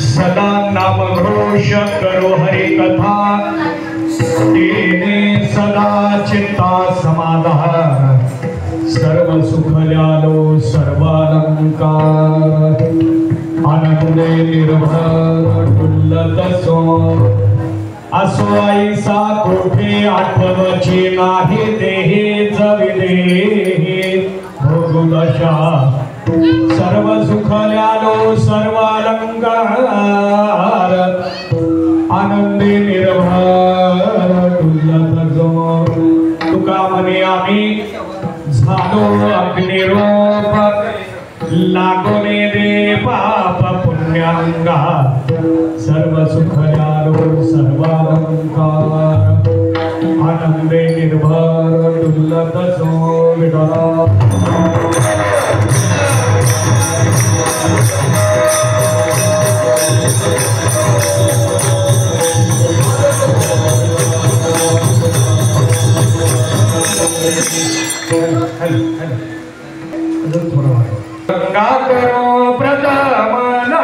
सदा नाम घोष करो हरि कथा तेने सदा चित्ता समाधान सर्व सुख ल्यालो सर्वालंकार आनंदे निर्भर डुल्लत सो असो ऐसा कोठे आठवची नाही देहे जविदेहे भोगुदशा सर्व सुख ल्यालो सर्वालंकार आनंदे निर्भर डुल्लत सो तुका म्हणे आम्ही झालो अग्निरूप लागोने दे पाप पुण्यांगा सर्व सुख ल्यालो सर्वालंकार आनंदे निर्भर डुल्लत सो विठला गंगा करो प्रथमना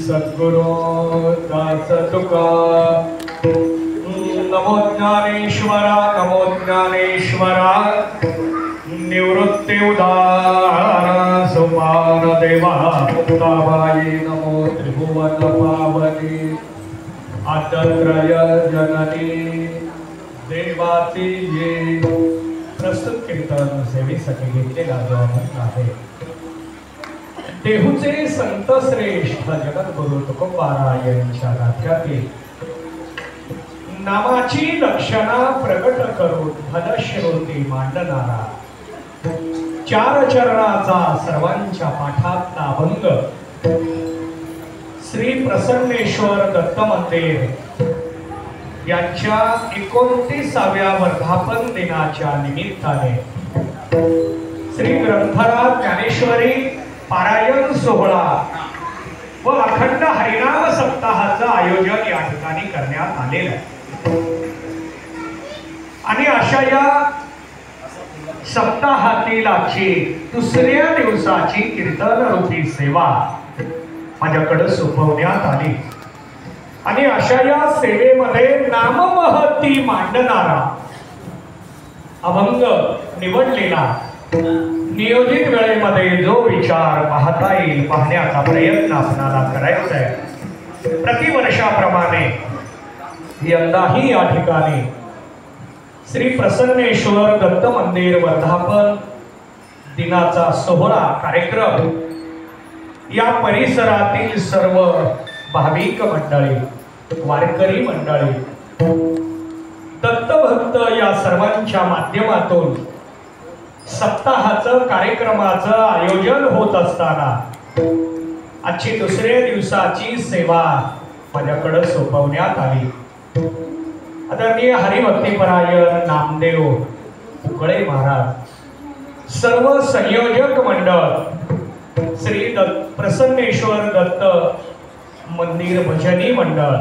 सद्गुरु दास तुका नमो ज्ञानेश्वरा निवृत्ति उदार सोपान देवा मुक्ताबाई नमो त्रिभुवन पावनी आतत्रय जननी देवाची ये प्रस्तुत कीर्तन सेवेसाठी घेतलेला जो आहे देहूचे संत श्रेष्ठ जगद्गुरु तुकोबारायांच्या गाथ्यातील नामाची लक्षणा प्रकट करून फलश्रुती मांडणारा चार चरणाचा सर्वांच्या पाठात अभंग श्री प्रसन्नेश्वर दत्त मंदिर यांच्या 29व्या वर्धापन दिनाच्या निमित्ताने श्री ग्रंथराज ज्ञानेश्वरी पारायण सोहळा व अखंड हरिनाम सप्ताहाचं आयोजन या ठिकाणी करण्यात आलेलं आहे आणि अशा या सप्ताहातील आजची दुसऱ्या दिवसाची कीर्तन रूपी सेवा माझ्याकडे सोपवण्यात आली आणि अशा या सेवेमध्ये नाममहती मांडणारा अभंग निवडलेला नियोजित वेळेमध्ये जो विचार पाहता येईल पाहण्याचा प्रयत्न आपल्याला करायचा आहे। प्रतिवर्षाप्रमाणे यंदाही या ठिकाणी श्री प्रसन्नेश्वर दत्त मंदिर वर्धापन दिनाचा सोहळा कार्यक्रम या परिसरातील सर्व भाविक मंडळी, वारकरी मंडळी, दत्तभक्त या सर्वांच्या माध्यमातून सप्ताहाचं कार्यक्रमाचं आयोजन होत असताना आजची दुसऱ्या दिवसाची सेवा माझ्याकडे सोपवण्यात आली. आदरणीय हरिभक्तीपरायण नामदेव उकळे महाराज, सर्व संयोजक मंडळ, श्री प्रसन्नेश्वर दत्त मंदिर भजनी मंडळ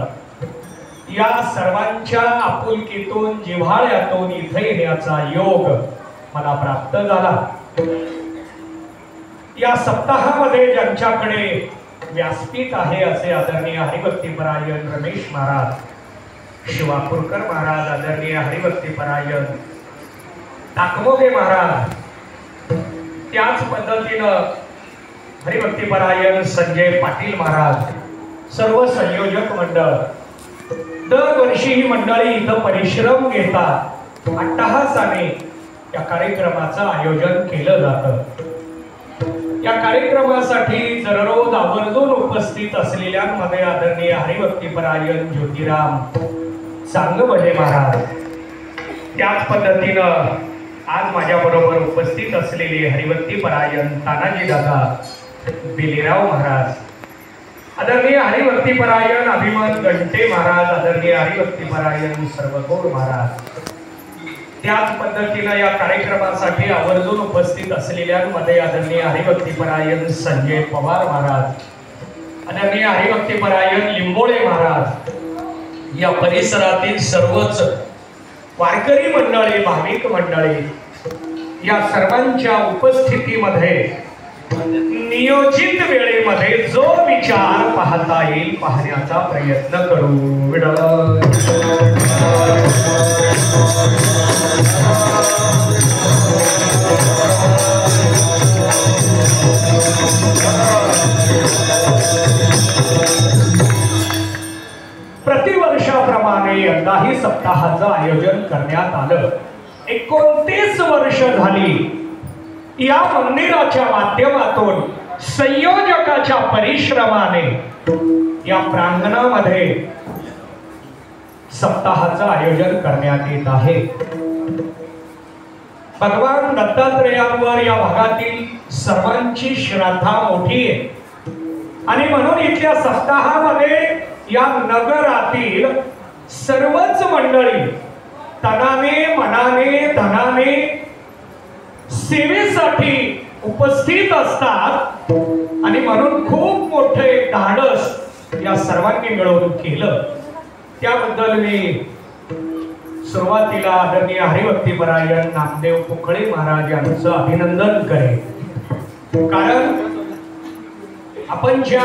या सर्वांच्या आपुलकीतून जिव्हाळ्यातून इथे येण्याचा योग मला प्राप्त झाला. या सप्ताहामध्ये ज्यांच्याकडे व्यासपीठ आहे असे आदरणीय हरिभक्तीपरायण रमेश महाराज, शिवापूरकर महाराज, आदरणीय हरिभक्तीपरायण टाकमोगे महाराज, त्याच पद्धतीनं हरिभक्तीपरायण संजय पाटील महाराज, सर्व संयोजक मंडळ, दरवर्षी ही मंडळी इथं परिश्रम घेतात, अट्टहासाने या कार्यक्रमाचं आयोजन केलं जातं. या कार्यक्रमासाठी दररोज आवर्जून उपस्थित असलेल्यांमध्ये आदरणीय हरिभक्तीपरायण ज्योतिराम चांगवडे महाराज, त्याच पद्धतीनं आज माझ्या बरोबर उपस्थित असलेले हरिभक्तीपरायण तानाजी दादा बिलेराव महाराज, आदरणीय हरिभक्तीपरायण अभिमान गंटे महाराज, आदरणीय हरिभक्तीपरायण सर्वगोड महाराज, त्याच पद्धतीनं या कार्यक्रमासाठी आवर्जून उपस्थित असलेल्यांमध्ये आदरणीय हरिभक्तीपरायण संजय पवार महाराज, आदरणीय हरिभक्तीपरायण लिंबोळे महाराज, या परिसरातील सर्वच वारकरी मंडळी, भाविक मंडळी या सर्वांच्या उपस्थितीमध्ये नियोजित वेळेमध्ये जो विचार पाहता येईल पाहण्याचा प्रयत्न करू. प्रतिवर्षाप्रमाणे यंदाही सप्ताहाचं आयोजन करण्यात आलं. 29 वर्ष झाली या मंदिराच्या माध्यमातून संयोजकाच्या परिश्रमाने या प्रांगणामध्ये सप्ताहाचं आयोजन करण्यात येत आहे. भगवान दत्तात्रेयांवर या भागातील सर्वांची श्रद्धा मोठी आहे आणि म्हणून इथल्या सप्ताहामध्ये या नगरातील सर्वच मंडळी तनाने, मनाने, धनाने सेवेसाठी उपस्थित असतात आणि म्हणून खूप मोठे धाडस या सर्वांनी मिळवून केलं. त्याबद्दल मी सुरुवातीला आदरणीय हरिभक्तीपरायण नामदेव उकळे महाराज यांचं अभिनंदन करेन. कारण आपण ज्या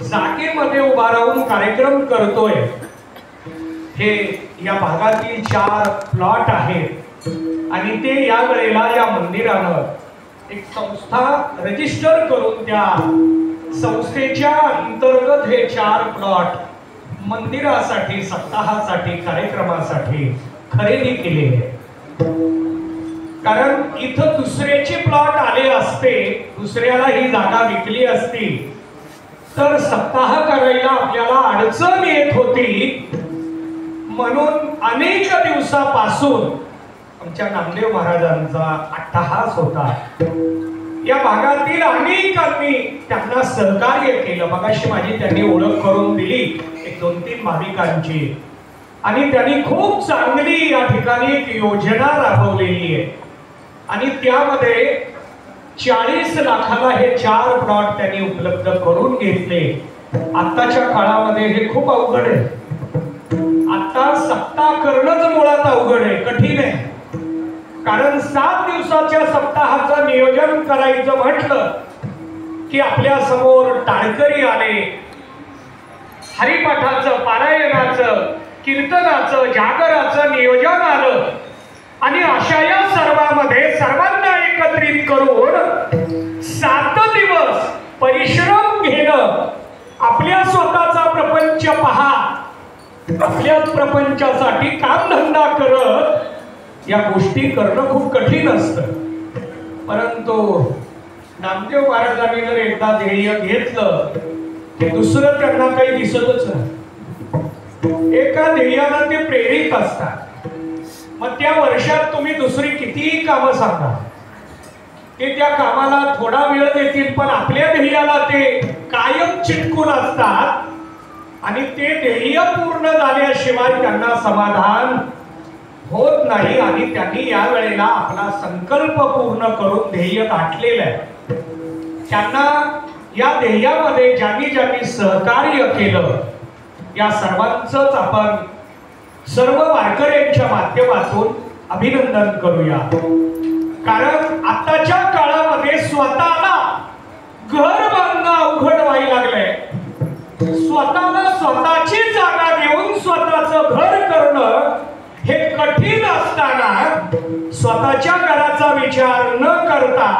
जागेमध्ये उभा राहून कार्यक्रम करतोय हे या भागातील 4 प्लॉट आहेत आणि ते या वेळेला या मंदिरानं एक संस्था रजिस्टर करून त्या संस्थेच्या अंतर्गत हे 4 प्लॉट मंदिरासाठी, सप्ताहासाठी, कार्यक्रमासाठी खरेदी केले. कारण इथं दुसऱ्याचे प्लॉट आले असते, दुसऱ्याला ही जागा विकली असती तर सप्ताह करायला आपल्याला अडचण येत होती. म्हणून अनेक दिवसापासून आमच्या नामदेव महाराजांचा अट्टहास होता. या भागातील अनेकांनी त्यांना सहकार्य केलं. मगाशी माझी त्यांनी ओळख करून दिली 1-2-3 भाविकांची आणि त्यांनी खूप चांगली या ठिकाणी एक योजना राबवलेली आहे आणि त्यामध्ये 40 लाखाला हे 4 प्लॉट त्यांनी उपलब्ध करून घेतले. आताच्या काळामध्ये हे खूप अवघड आहे. आता सप्ताह करणंच मुळात अवघड आहे, कठीण आहे. कारण 7 दिवसाच्या सप्ताहाचं नियोजन करायचं म्हटलं की आपल्या समोर टाळकरी आले, हरिपाठाचं, पारायणाचं, कीर्तनाचं, जागराचं नियोजन आलं आणि अशा या सर्वांमध्ये सर्वांना एकत्रित करून 7 दिवस परिश्रम घेणं, आपल्या स्वतःचा प्रपंच पहा, आपल्या प्रपंचासाठी कामधंदा करत या गोष्टी करणं खूप कठीण असतं. परंतु नामदेव महाराजांनी जर एकदा ध्येय घेतलं की दुसरं त्यांना काही दिसतच नाही. एका ध्येयाला ते प्रेरित असतात. मग त्या वर्षात तुम्ही दुसरी कितीही कामं सांगा, ते त्या कामाला थोडा वेळ देतील, पण आपल्या ध्येयाला ते कायम चिटकून असतात आणि ते ध्येय पूर्ण झाल्याशिवाय त्यांना समाधान होत नाही. आणि त्यांनी या वेळेला आपला संकल्प पूर्ण करून ध्येय गाठलेलं आहे. त्यांना या ध्येयामध्ये ज्यांनी सहकार्य केलं या सर्वांचंच आपण सर्व वारकऱ्यांच्या माध्यमातून अभिनंदन करूया. कारण आताच्या काळामध्ये स्वतःला घर बांधणं अवघड व्हायला लागलंय. स्वतःला स्वतःची जागा देऊन स्वतःचं घर करणं हे कठीण असताना स्वतःच्या घराचा विचार न करता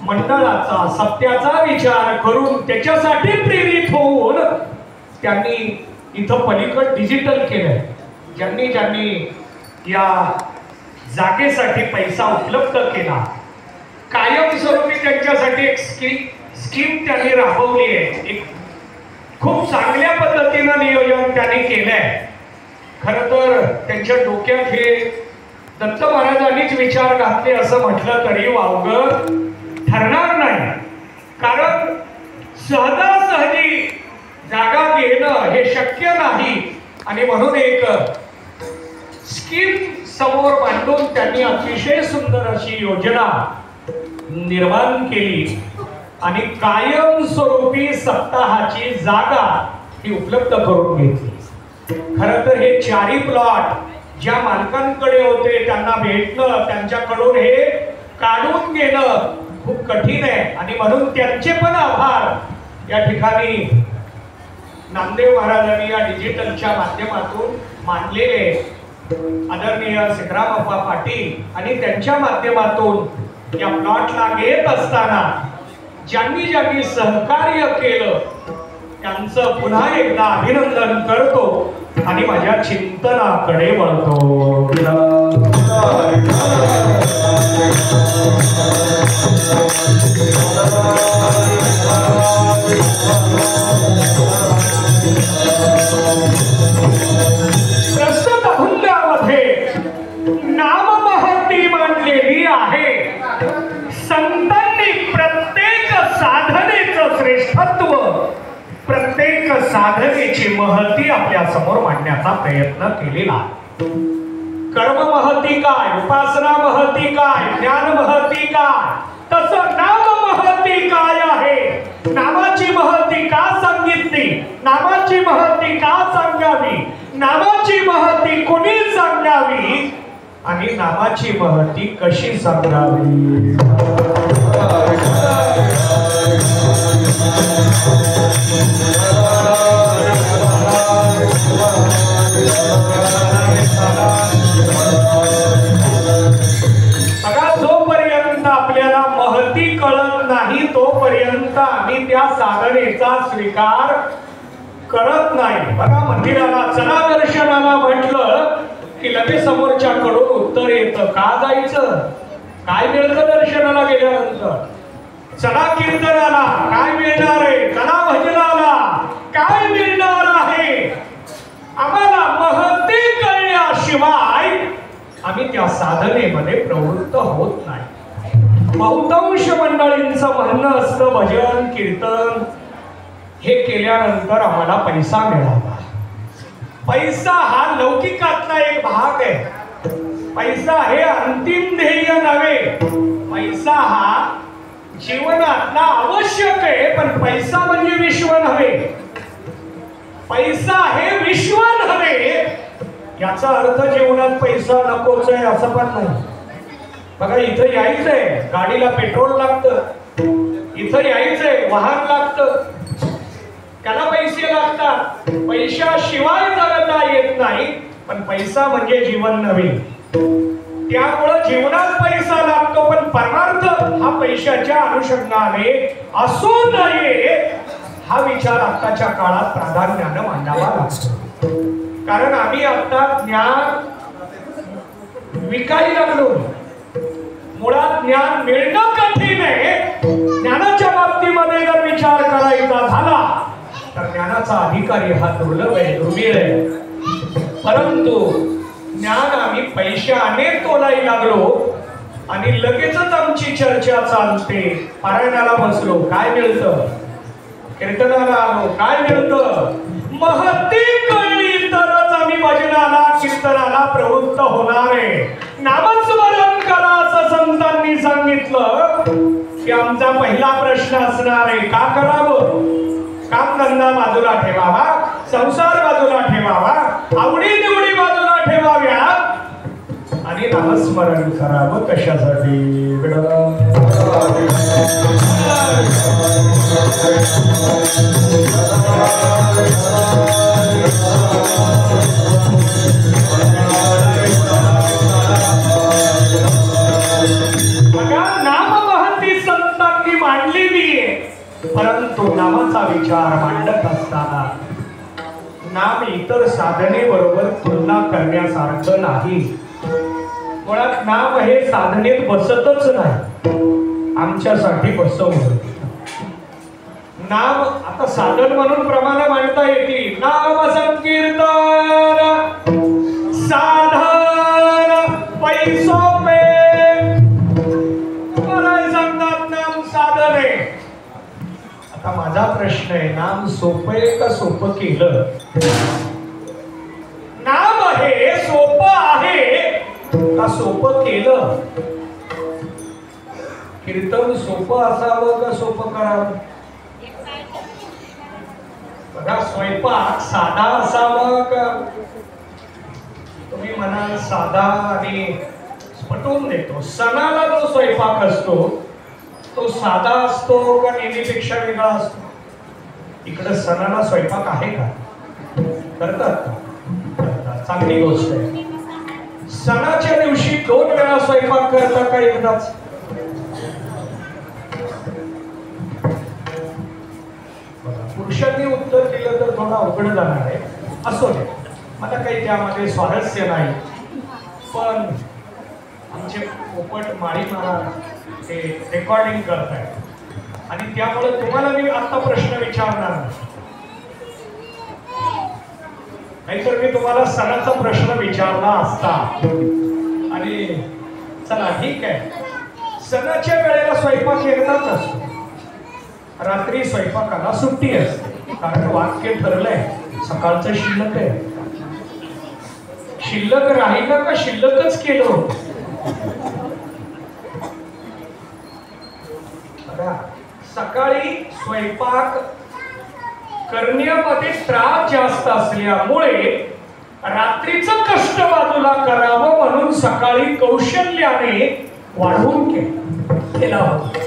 मंडळाचा सत्याचा विचार करून त्याच्यासाठी प्रेरित होऊन त्यांनी इथं पलीकड डिजिटल केलंय. ज्यांनी या जागेसाठी पैसा उपलब्ध केला, कायमस्वरूपी त्यांच्यासाठी एक स्कीम त्यांनी राबवली आहे. एक खूप चांगल्या पद्धतीनं नियोजन त्यांनी केलंय. खरं तर त्यांच्या डोक्यात हे दत्त महाराजांनीच विचार घातले असं म्हटलं तरी वावगं ठरणार नाही. कारण सहजासहजी जागा घेणं हे शक्य नाही. आणि म्हणून एक स्कीम समोर मांडून त्यांनी अतिशय सुंदर अशी योजना निर्माण केली आणि कायमस्वरूपी सप्ताहाची जागा ही उपलब्ध करून घेतली. खरं तर हे चारी प्लॉट ज्या मालकांकडे होते त्यांना भेटणं, त्यांच्याकडून हे काढून घेणं खूप कठीण आहे. आणि म्हणून त्यांचे पण आभार या ठिकाणी नामदेव महाराजांनी या डिजिटलच्या माध्यमातून मानलेले आदरणीय सिद्धरामप्पा पाटील आणि त्यांच्या माध्यमातून या प्लॉटला घेत असताना ज्यांनी सहकार्य केलं त्यांचं पुन्हा एकदा अभिनंदन करतो आणि माझ्या चिंतनाकडे वळतो. प्रस्तुत अभंगामध्ये नाममहती मांडलेली आहे. संतांनी प्रत्येक साधनेचं श्रेष्ठत्व, प्रत्येक साधनेची महती आपल्या समोर मांडण्याचा प्रयत्न केलेला. कर्म महती काय, उपासना महती काय, ज्ञान महती काय, तसं नाम महती काय आहे. नामाची महती का सांगितली, नामाची महती का सांगावी, नामाची महती कोणी सांगावी आणि नामाची महती कशी सांगावी. बघा, जोपर्यंत आपल्याला महती कळत नाही तोपर्यंत आम्ही त्या साधनेचा स्वीकार करत नाही. बघा, मंदिराला चला दर्शनाला म्हटलं की लगेच समोरच्याकडून उत्तर येतं, का जायचं, काय मिळतं दर्शनाला गेल्यानंतर, चला कीर्तनाला काय मिळणार आहे, चला भजनाला काय मिळणार आहे. आम्हाला महती कळल्याशिवाय आम्ही त्या साधनेमध्ये प्रवृत्त होत नाही. बहुतांश मंडळींचं म्हणणं असतं भजन कीर्तन हे केल्यानंतर आम्हाला पैसा मिळाला. पैसा हा लौकिकातला एक भाग आहे. पैसा हे अंतिम ध्येय नव्हे. पैसा हा जीवनातला आवश्यक आहे, पण पैसा म्हणजे विश्व नव्हे. पैसा हे विश्व नव्हे. याचा अर्थ जीवनात पैसा नकोच आहे असं पण नाही. बघा, इथं यायचंय गाडीला पेट्रोल लागतं, इथं यायचंय वाहन लागतं, त्याला पैसे लागतात. पैशाशिवाय जगता येत नाही. पण पैसा म्हणजे जीवन नव्हे. त्यामुळं जीवनात पैसा लागतो, पण परमार्थ हा पैशाच्या अनुषंगाने असू नये हा विचार आताच्या काळात प्राधान्यानं मांडावा लागतो. कारण आम्ही आता ज्ञान विकायला लागलो. मुळात ज्ञान मिळणं कठीण आहे. ज्ञानाच्या बाबतीमध्ये जर विचार करायचा झाला तर ज्ञानाचा अधिकारी हा दुर्लभ आहे, दुर्मिळ आहे. परंतु ज्ञान आम्ही पैशाने तोलायला लागलो आणि लगेचच आमची चर्चा चालते. पारायणाला बसलो, काय मिळतं? कीर्तनाला आलो, काय मिळतं? महती कळली तरच आम्ही भजनाला कीर्तनाला प्रवृत्त होणार आहे. नामस्मरण करा असं संतांनी सांगितलं की आमचा पहिला प्रश्न असणार आहे, का करावं? कामधंदा बाजूला ठेवावा, संसार बाजूला ठेवावा, आवडी निवडी बाजूला ठेवाव्या आणि नामस्मरण करावं कशासाठी? नाम महती संतांनी मांडलेली आहे. परंतु नामाचा विचार मांडत असताना नाम इतर साधने बरोबर तुलना करण्यासारखं नाही. मुळात नाम हे साधनेत बसतच नाही, आमच्यासाठी बसवलं. नाम आता साधन म्हणून प्रमाण मांडता येतील. नाम संकीर्तन साधन पैसोपे सांगतात नाम साधन आहे. आता माझा प्रश्न आहे, नाम सोपं आहे का सोपं केलं? नाम हे सोपं आहे का सोपं केलं? कीर्तन सोपं असावं का सोपं करावं? बघा, स्वयंपाक साधा असावा का? तुम्ही म्हणाल साधा आणि पटवून देतो. सणाला जो स्वयंपाक असतो तो साधा असतो का नेहमीपेक्षा वेगळा असतो? इकडे सणाला स्वयंपाक आहे का? करतात का? चांगली गोष्ट आहे. सणाच्या दिवशी 2 वेळा स्वयंपाक करतात का एकदाच? पुरुषांनी उत्तर दिलं तर थोडा अवघड जाणार आहे. असो दे, मला काही त्यामध्ये स्वारस्य नाही. पण आमचे पोपट माळी महाराज हे रेकॉर्डिंग करतायत आणि त्यामुळे तुम्हाला मी आता प्रश्न विचारणार नाहीतर मी तुम्हाला सणाचा प्रश्न विचारला असता. आणि चला ठीक आहे, सणाच्या वेळेला स्वयंपाक एकदाच असतो. रात्री स्वयंपाकाला सुट्टी असते, कारण वाक्य ठरलंय सकाळचं शिल्लक आहे. शिल्लक राहिलं का शिल्लकच केलं? सकाळी स्वयंपाक करण्यामध्ये त्रास जास्त असल्यामुळे रात्रीचं कष्ट बाजूला करावं म्हणून सकाळी कौशल्याने वाढवून केला होता.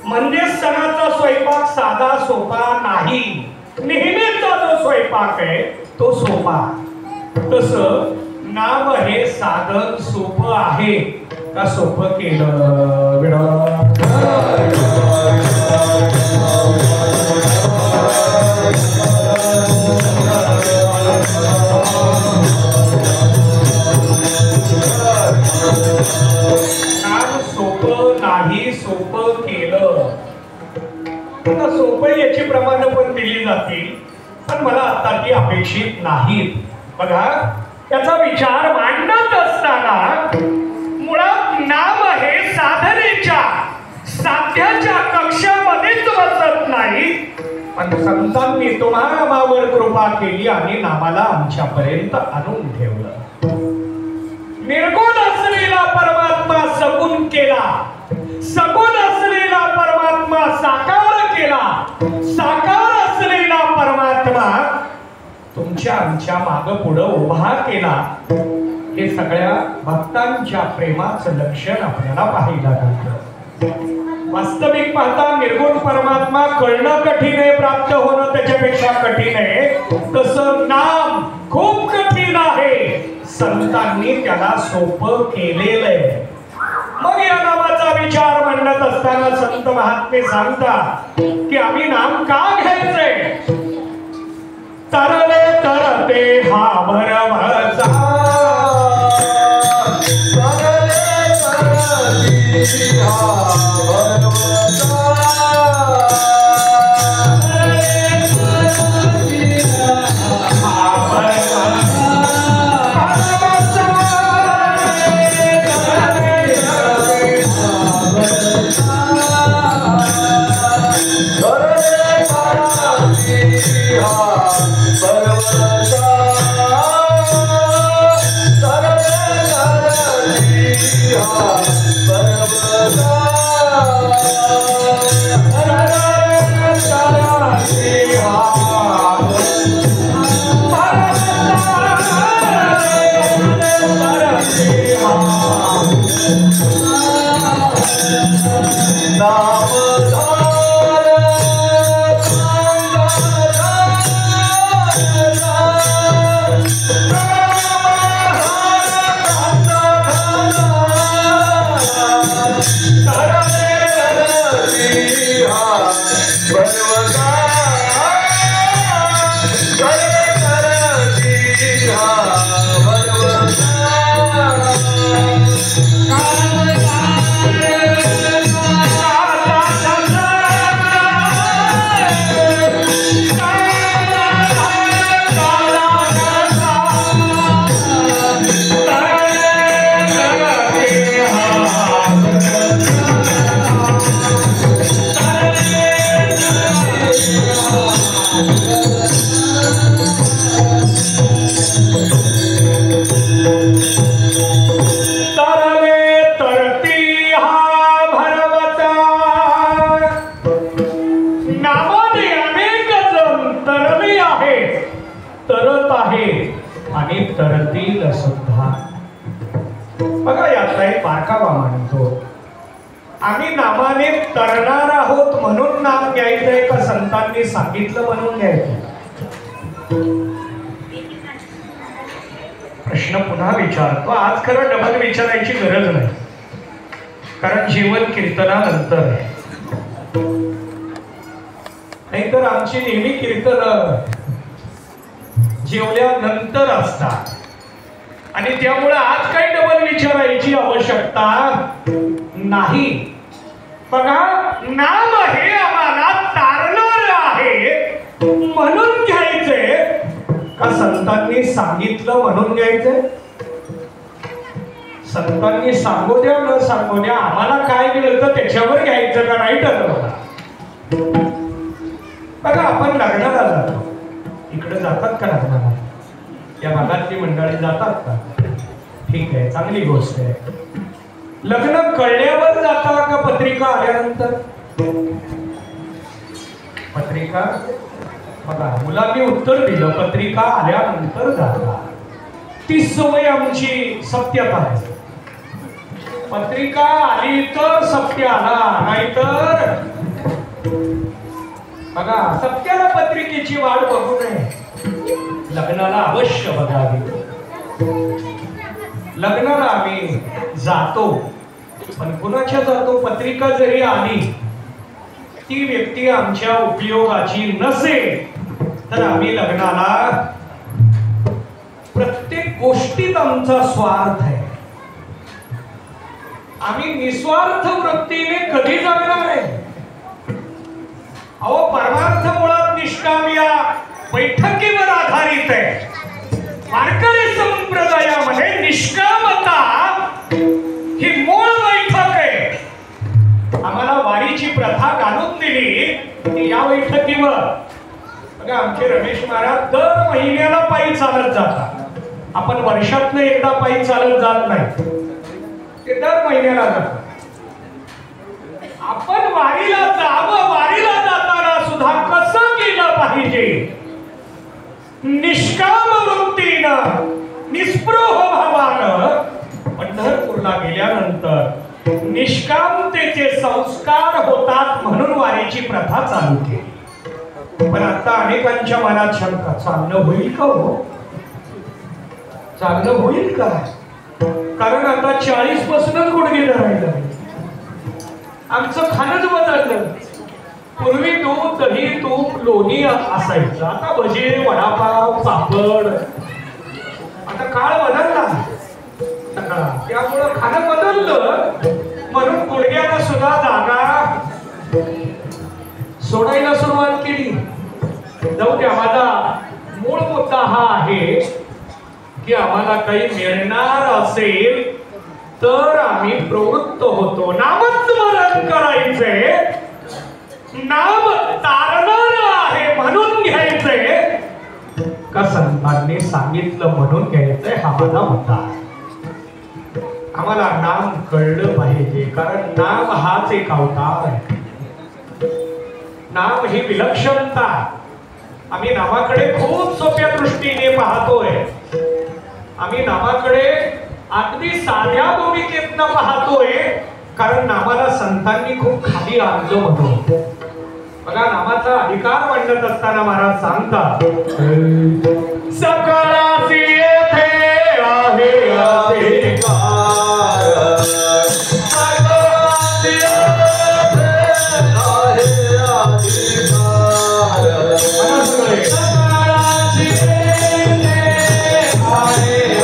म्हणजे सणाचा स्वयंपाक साधा सोपा नाही. नेहमीचा जो स्वयंपाक आहे तो सोपा. तसं नाम हे साधन सोपं आहे का सोपं केलं? नाम सोपं नाही, सोपं केलं. आता सोपं याची प्रमाण पण दिली जातील, पण मला आता ती अपेक्षित नाहीत. बघा, त्याचा विचार मांडत असताना मुळात नाम हे साधनेच्या साध्याच्या कक्षामध्येच बसत नाही. पण संतांनी तुम्हा नामावर कृपा केली आणि नामाला आमच्यापर्यंत आणून ठेवलं. निर्गुण असलेला परमात्मा सगुण केला, सगुण असलेला परमात्मा साकार केला, साकार असलेला परमात्मा तुमच्या आमच्या माग पुढं उभा केला. हे सगळ्या भक्तांच्या प्रेमाचं लक्षण आपल्याला पाहायला मिळतं. वास्तविक पाहता निर्गुण परमात्मा कळणं कठीण आहे, प्राप्त होणं त्याच्यापेक्षा कठीण आहे. तसं नाम खूप कठीण आहे, संतांनी त्याला सोपं केलेलं आहे. मग या नामाचा विचार मांडत असताना संत महात्मे सांगतात की आम्ही नाम का घ्यायचंय? तरले तरते हा भरवसा आम्ही नामाने तरणार आहोत म्हणून नाम घ्यायचंय का संतांनी सांगितलं म्हणून घ्यायचं? प्रश्न पुन्हा विचारतो. आज खरं डबल विचारायची गरज नाही, कारण जीवन कीर्तनानंतर आहे. नाहीतर आमची नेहमी कीर्तन जेवल्यानंतर असतात आणि त्यामुळे आज काही डबल विचारायची आवश्यकता नाही. बघा, नाम हे आम्हाला तारणार आहे म्हणून घ्यायचंय का संतांनी सांगितलं म्हणून घ्यायचंय? संतांनी सांगू द्या न सांगू द्या, आम्हाला काय मिळतं त्याच्यावर घ्यायचं का नाही ठरवलं. बघा, आपण लग्नाला जातो. इकडे जातात का लग्नाला? या भागातली मंडळी जातात का? ठीक आहे, चांगली गोष्ट आहे. लग्न कळल्यावर जाता का पत्रिका आल्यानंतर? पत्रिका, बघा मुलांनी उत्तर दिलं पत्रिका आल्यानंतर जाता. ती सवय आमची सत्यता आहे. पत्रिका आली तर सत्य आला, नाहीतर बघा सत्याला पत्रिकेची वाट बघू नये. लग्नाला अवश्य बघावी. लग्नाला आम्ही जातो, पण कुणाच्या जातो? पत्रिका जरी आली, ती व्यक्ती आमच्या उपयोगाची नसेल तर आम्ही लग्नाला, प्रत्येक गोष्टीत आमचा स्वार्थ आहे. आम्ही निस्वार्थ वृत्तीने कधी जगणार आहे? अहो, परमार्थ मुळात निष्काम या बैठकीवर आधारित आहे. वारकरी संप्रदायामध्ये निष्कामता ही मूळ बैठक आहे. आम्हाला वारीची प्रथा घालून दिली या बैठकीवर. बघा, आमचे रमेश महाराज दर महिन्याला पायी चालत जातात. आपण वर्षातनं एकदा पायी चालत जात नाही, ते दर महिन्याला जातात. आपण वारीला जावं, वारीला जाताना सुद्धा कसं केलं पाहिजे? निष्काम वृत्तीनं, निस्पृह भावानं. पंढरपूरला गेल्यानंतर निष्कामतेचे संस्कार होतात म्हणून वारीची प्रथा चालू केली. पण आता अनेकांच्या मनात शंका, चालणं होईल का हो? चालणं होईल का? कारण आता 40 पासूनच गुडघे धरायला. आमचं खाणंच बदललं. पूर्वी दूध, दही, तूप, लोणी असायचं. आता भजे, वडापाव, पापड. आता काळ बदलला, त्यामुळं खाणं बदललं म्हणून गुडघ्याला सुद्धा जागा सोडायला सुरुवात केली. जाऊ द्या, माझा मूळ मुद्दा हा आहे की आम्हाला काही मिळणार असेल तर आम्ही प्रवृत्त होतो. नामस्मरण करायचे, नाम तारणार आहे म्हणून घ्यायचंय का संतांनी सांगितलं म्हणून घ्यायचंय? हा माझा मुद्दा आहे. आम्हाला नाम कळलं पाहिजे, कारण नाम हाच एक अवतार आहे. नाम ही विलक्षणता. आम्ही नामाकडे खूप सोप्या दृष्टीने पाहतोय. आम्ही नामाकडे अगदी साध्या भूमिकेतनं पाहतोय, कारण नामाला संतांनी खूप खाली आणलं म्हणून. बघा, नामाचा अधिकार मांडत असताना महाराज सांगतात, सकळासी येथे आहे अधिकार, सकळासी येथे आहे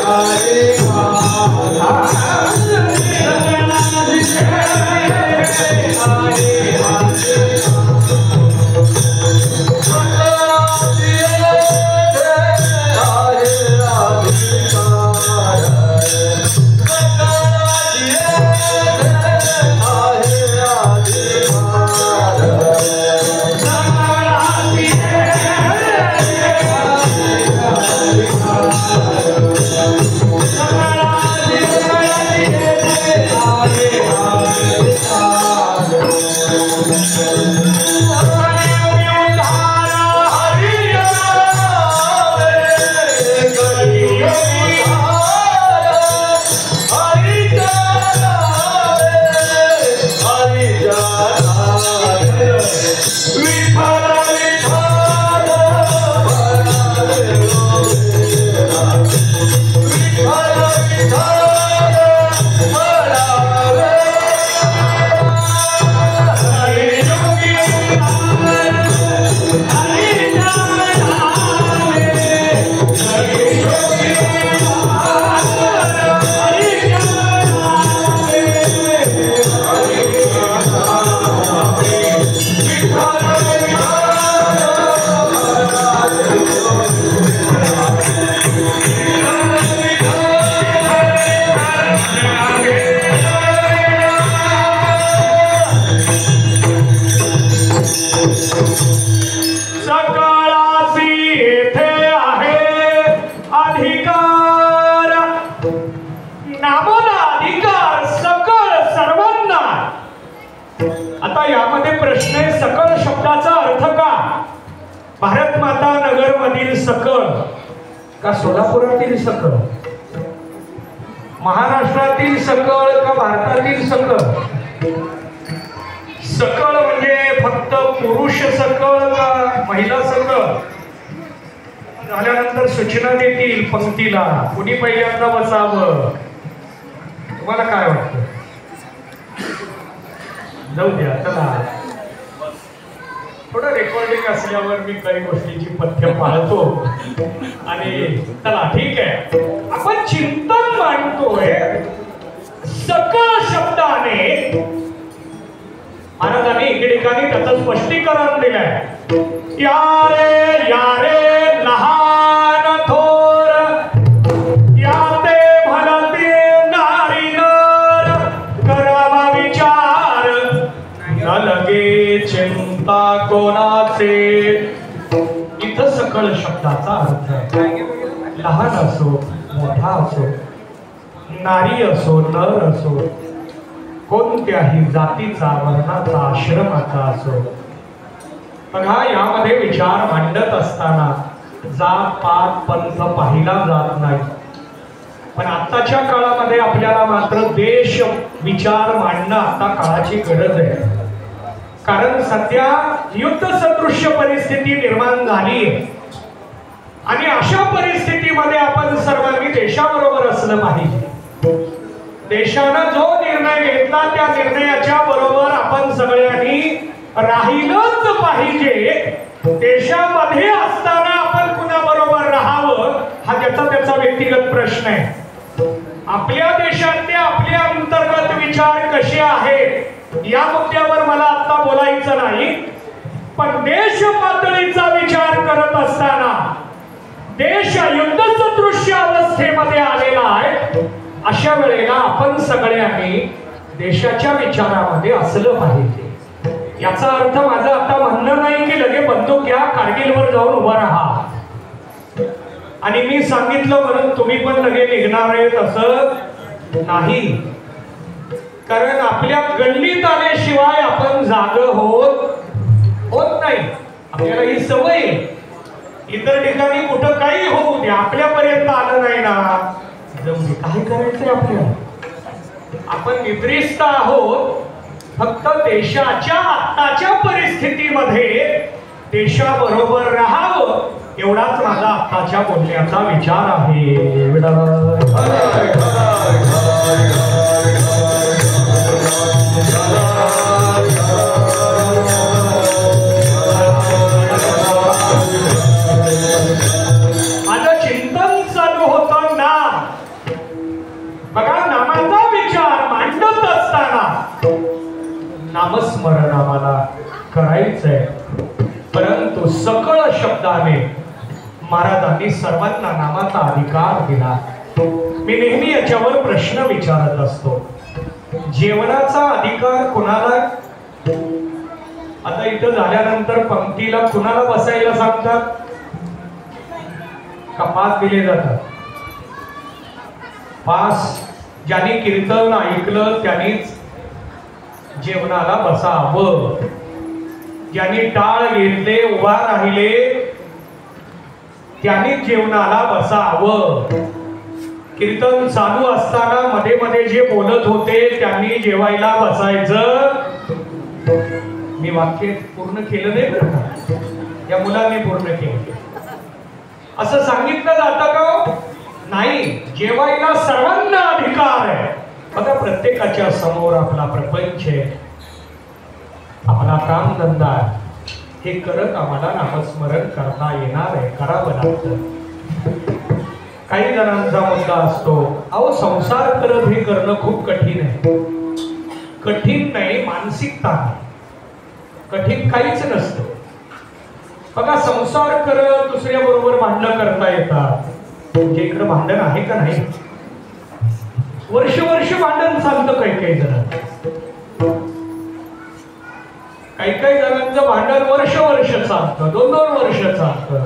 अधिकार, सकळासी येथे आहे भारत माता नगर मधील सकळ का सोलापुरातील सकळ, महाराष्ट्रातील सकळ का भारतातील सकळ? सकळ म्हणजे फक्त पुरुष सकळ का महिला सकळ? झाल्यानंतर सूचना देतील पंक्तीला, कुणी पहिल्यांदा बसावं. तुम्हाला काय वाटतं? जाऊ द्या, चला. थोडं रेकॉर्डिंग असल्यावर मी काही गोष्टीची पथ्य पाळतो आणि चला ठीक आहे. आपण चिंतन मांडतोय सकळ शब्दाने. महाराजांनी एके ठिकाणी त्याचं स्पष्टीकरण दिलंय. यारे लहान थोर याते भलते नारी नर, करावा विचार न लगे चिंता कोणाचे. इथं सकळ शब्दाचा अर्थ आहे. लहान असो मोठा असो, नारी असो नर असो, कोणत्याही जातीचा वर्णाचा आश्रमाचा असो. बघा, यामध्ये विचार मांडत असताना जात पात पंथ पाहिला जात नाही. पण आताच्या काळामध्ये आपल्याला मात्र देश विचार मांडणं आता काळाची गरज आहे. कारण सध्या युद्ध सदृश्य परिस्थिती निर्माण झाली आणि अशा परिस्थितीमध्ये आपण सर्वांनी देशाबरोबर असलं पाहिजे. देशानं जो निर्णय घेतला त्या निर्णयाच्या बरोबर आपण सगळ्यांनी राहिलंच पाहिजे. देशामध्ये असताना आपण कुणाबरोबर राहावं हा त्याचा व्यक्तिगत प्रश्न आहे. आपल्या देशातले आपले अंतर्गत विचार कसे आहेत या मुद्द्यावर मला आता बोलायचं नाही. पण देश पातळीचा विचार करत असताना देश युद्धसदृश्य अवस्थेमध्ये आलेला आहे. अशा वेळेला आपण सगळ्यांनी देशाच्या विचारामध्ये असलं पाहिजे. याचा अर्थ माझं आता म्हणणं नाही की लगे बंदूक घ्या, कारगिलवर जाऊन उभा राहा आणि मी सांगितलं म्हणून तुम्ही पण लगे निघणार आहेत असं नाही. कारण आपल्या गल्लीत आल्याशिवाय आपण जागं होत नाही. आपल्याला ही सवय. इतर ठिकाणी कुठं काही होऊ द्या, आपल्यापर्यंत आलं नाही ना, विलंबी काय करायचंय आपल्याला? आपण निद्रिस्त आहोत. फक्त देशाच्या आत्ताच्या परिस्थितीमध्ये देशाबरोबर राहावं एवढाच माझा आत्ताच्या बोलण्याचा विचार आहे. माझं चिंतन चालू होतं नाम. बघा, नामाचा विचार मांडत असताना नामस्मरण आम्हाला करायचंय, परंतु सकळ शब्दाने महाराजांनी सर्वांना नामाचा अधिकार दिला. मी नेहमी याच्यावर प्रश्न विचारत असतो, जेवणाचा अधिकार कुणाला? आता इथं झाल्यानंतर पंक्तीला कुणाला बसायला सांगतात? का पास दिले जातात? पास ज्यांनी कीर्तन ऐकलं त्यांनीच जेवणाला बसावं. ज्यांनी टाळ घेतले, उभा राहिले, त्यांनी जेवणाला बसावं. कीर्तन चालू असताना मध्ये मध्ये जे बोलत होते त्यांनी जेवायला बसायचं. मी वाक्य पूर्ण केलं नाही बरं का, या मुलांनी पूर्ण केलं. असं सांगितलं जातं का? नाही. जेवायला सर्वांना अधिकार आहे. बघा, प्रत्येकाच्या समोर आपला प्रपंच आहे, आपला कामधंदा आहे. हे करत आम्हाला नामस्मरण करता येणार आहे, करावं लागतं. काही जणांचा मुद्दा असतो, अहो संसार करत हे करणं खूप कठीण आहे. कठीण नाही, मानसिकता कठीण काहीच नसतं. बघा, संसार करत दुसऱ्या बरोबर भांडणं करता येतात. तुमच्या इकडं भांडण आहे का नाही? वर्ष वर्ष भांडण चालतं. काही जण, काही जणांचं भांडण वर्ष चालतं, 2-2 वर्ष चालतं.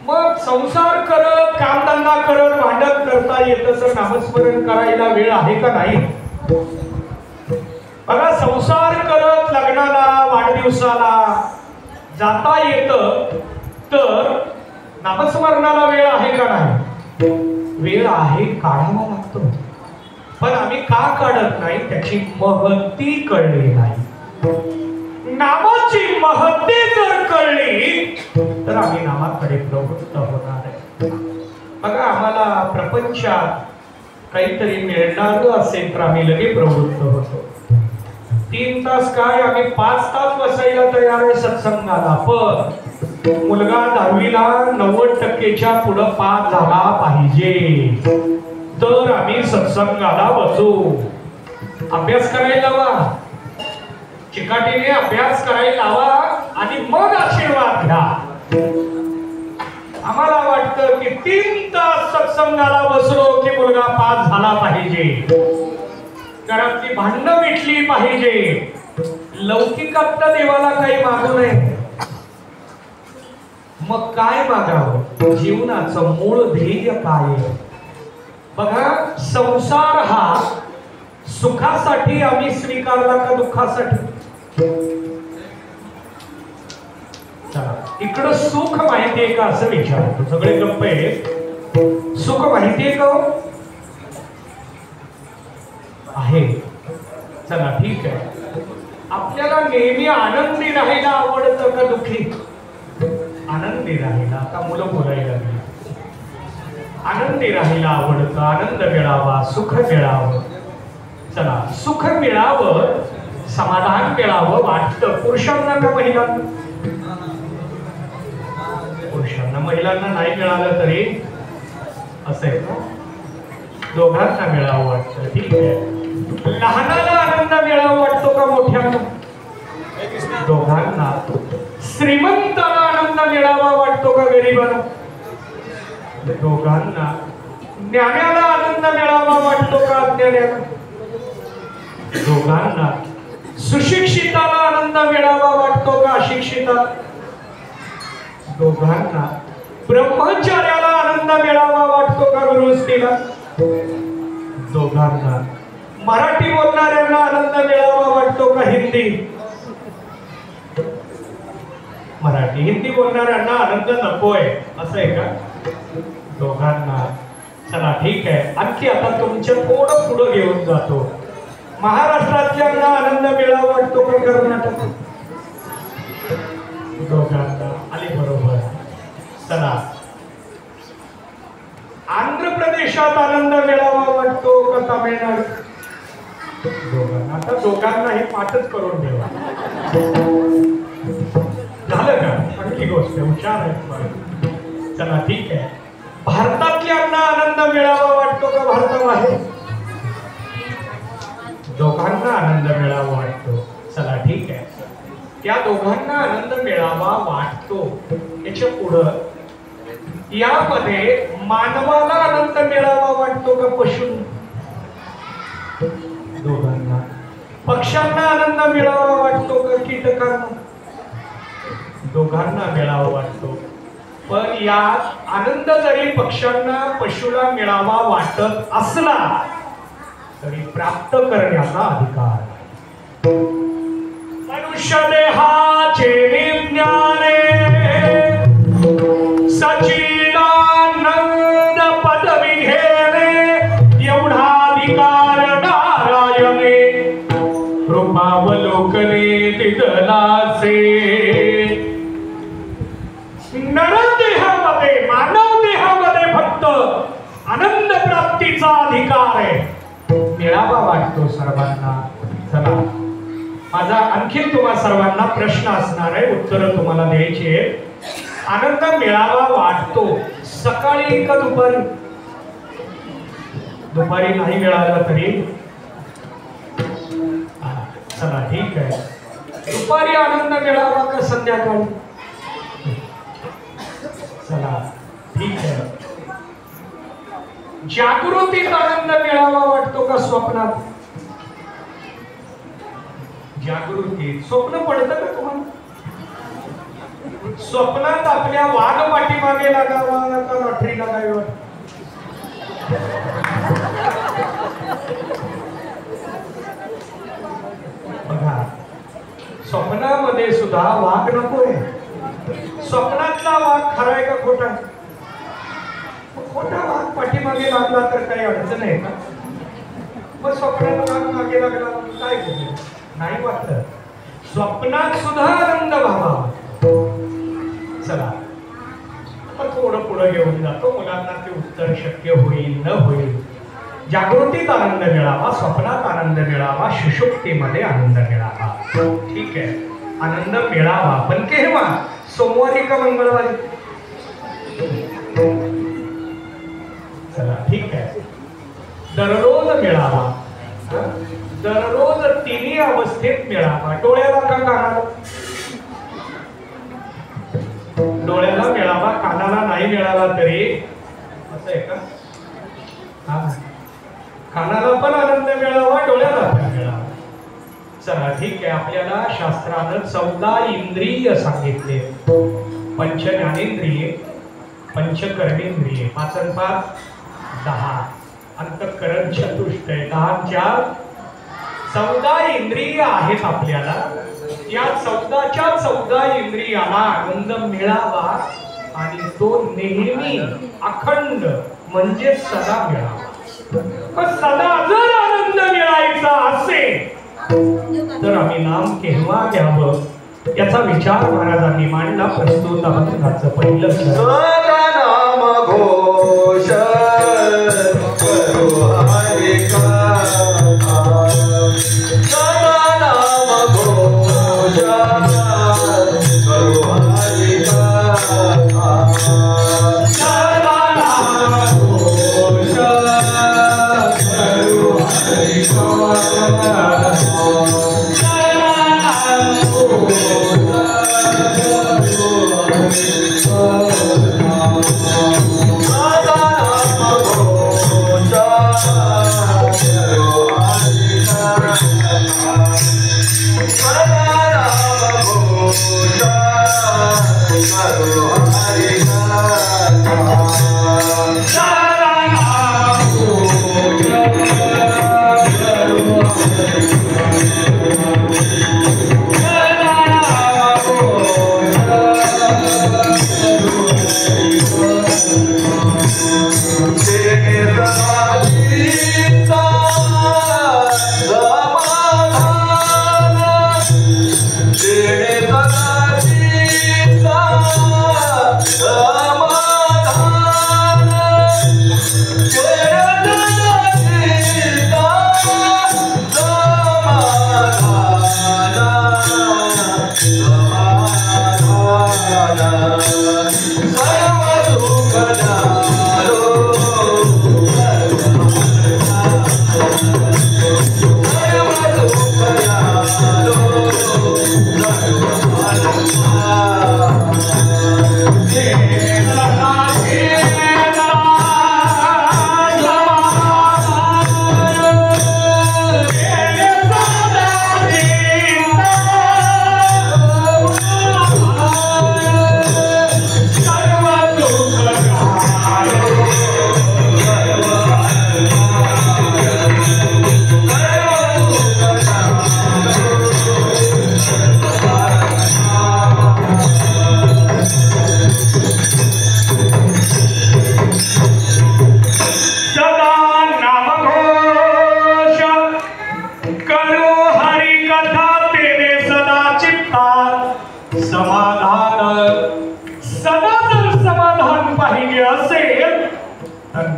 मग संसार करत, कामधंदा करत भांडण करता येतं, तर नामस्मरण करायला वेळ आहे का नाही? बघा, संसार करत लग्नाला, वाढदिवसाला जाता येतं, तर नामस्मरणाला वेळ आहे का नाही? वेळ आहे, काढावा लागतो. पण आम्ही का काढत नाही? त्याची महती कळली नाही. नामाची महती जर कळली तर आम्ही नामाकडे प्रवृत्त होणार आहे. बघा, आम्हाला प्रपंचात काहीतरी मिळणार असेल तर आम्ही लगेच प्रवृत्त होतो. 3 तास काय, आम्ही 5 तास बसायला तयार आहे सत्संगाला. पण मुलगा 10वीला 90% पुढं पास झाला पाहिजे तर आम्ही सत्संगाला बसू. अभ्यास करायला लावा, चिकाटीने अभ्यास करायला लावा आणि मग आशीर्वाद घ्या. आम्हाला वाटतं की 3 तास सत्संगाला बसलो की मुलगा पास झाला पाहिजे, घरातली भांडणं मिटली पाहिजे. लौकिकात देवाला काही मागू नये. मग काय मागावं? जीवनाचं मूळ ध्येय काय आहे? बघा, संसार हा सुखासाठी आम्ही स्वीकारला का दुःखासाठी? चला, इकडं सुख माहितीये का असं विचारतो. सगळे गप्प आहे. सुख माहितीये का? आहे. चला, ठीक आहे. आपल्याला नेहमी आनंदी राहायला आवडतं का दुःखी? आनंदी राहायला. आता मुलं बोलायला लागली. आनंदी राहायला आवडतं, आनंद मिळावा, सुख मिळावं. चला, सुख मिळावं, समाधान मिळावं वाटतं पुरुषांना का महिलांना? पुरुषांना. महिलांना नाही मिळालं तरी असं आहे का? दोघांना मिळावं वाटतं. ठीक आहे. लहानाला आनंद मिळावा वाटतो का मोठ्यांना? दोघांना. श्रीमंताला आनंद मिळावा वाटतो का गरिबाला? दोघांना. ज्ञानाला आनंद मिळावा वाटतो का अज्ञानाला? दोघांना. सुशिक्षिताला आनंद मिळावा वाटतो का अशिक्षिताला? दोघांना. ब्रह्मचार्याला आनंद मिळावा वाटतो का गृहस्थीला? दोघांना. मराठी बोलणाऱ्यांना आनंद मिळावा वाटतो का हिंदी? मराठी. हिंदी बोलणाऱ्यांना आनंद नकोय असं आहे का? दोघांना. चला ठीक आहे, आणखी आता तुमच्या थोडं पुढं घेऊन जातो. महाराष्ट्रातल्यांना आनंद मेळा वाटतो का कर्नाटक? दोघांना आले बरोबर. चला, आंध्र प्रदेशात आनंद मेळावा वाटतो का तामिळनाडू? दोघांना. आता दोघांनाही पाठच करून ठेवा. झालं का? आणखी गोष्ट हुशार आहे. चला ठीक आहे, भारतातल्यांना आनंद मेळावा वाटतो का भारताबाहेर? दोघांना आनंद मेळावा वाटतो. चला ठीक आहे, त्या दोघांना आनंद मेळावा वाटतो. याच्या पुढं यामध्ये मानवाला आनंद मेळावा वाटतो का पशूंना? दोघांना. पक्ष्यांना आनंद मेळावा वाटतो का कीटकांना? दोघांना मेळावा वाटतो. पण यात आनंद जरी पक्ष्यांना पशुला मेळावा वाटत असला तरी प्राप्त करण्याचा अधिकार. मनुष्य देहाचे विज्ञाने सचिदानंद पदवी घेणे एवढा अधिकार नारायणे कृपावलोकने दिदलासे. नरदेहामध्ये मानव देहामध्ये फक्त आनंद प्राप्तीचा अधिकार आहे. मेळावा वाटतो सर्वांना. चला, माझा आणखी तुम्हा सर्वांना प्रश्न असणार आहे, उत्तर तुम्हाला द्यायची आहे. आनंद मेळावा वाटतो सकाळी का दुपारी? दुपारी नाही मिळाला तरी चला ठीक आहे. दुपारी आनंद मेळावा का संध्याकाळी? चला ठीक आहे. जागृतीत आनंद मेळावा वाटतो का स्वप्नात? जागृतीत. स्वप्न पडतं का तुम्हाला? स्वप्नात आपल्या वाघ पाठीमागे लागावा का लॉटरी लागावी वाटत? बघा, स्वप्नामध्ये सुद्धा वाघ नकोय. स्वप्नातला वाघ खरा आहे का खोटा? खोटा वाघ पाठीमागे लागला तर काही अडचण आहे का? मग स्वप्नात वाघ मागे लागला काय करू? नाही वाटत. स्वप्नात सुद्धा आनंद व्हावा. चला, थोडं पुढे घेऊन जातो. मुलांना ते उत्तर शक्य होईल न होईल. जागृतीत आनंद मिळावा, स्वप्नात आनंद मिळावा, सुषुप्तीमध्ये आनंद मिळावा. ठीक आहे, आनंद मिळावा. पण केव्हा? सोमवारी का मंगळवारी? चला ठीक आहे, दररोज मिळावा. दररोज तिन्ही अवस्थेत मिळावा. डोळ्याला का कानाला? डोळ्याला मिळावा, कानाला नाही मिळाला तरी असं आहे का? हा, कानाला पण आनंद मिळावा, डोळ्याला पण मिळावा. चला ठीक आहे, आपल्याला शास्त्रानं 14 इंद्रिय सांगितले. पंच ज्ञानेंद्रिये, पंचकर्मेंद्रिये, 5 आणि 5 10, अंतःकरण चतुष्टय, 10 14 इंद्रिय आहेत आपल्याला. या 14च्या 14 इंद्रियाला आनंद मिळावा आणि तो नेहमी अखंड म्हणजे सदा मिळावा. पण सदा जर आनंद मिळायचा असेल तर आम्ही नाम केव्हा घ्यावं याचा विचार महाराजांनी मांडला. प्रस्तुत अभंगाचं पहिलं नाम घोष करो हरि का, नाम घोष करो हरि का, नाम घोष करो हरि का.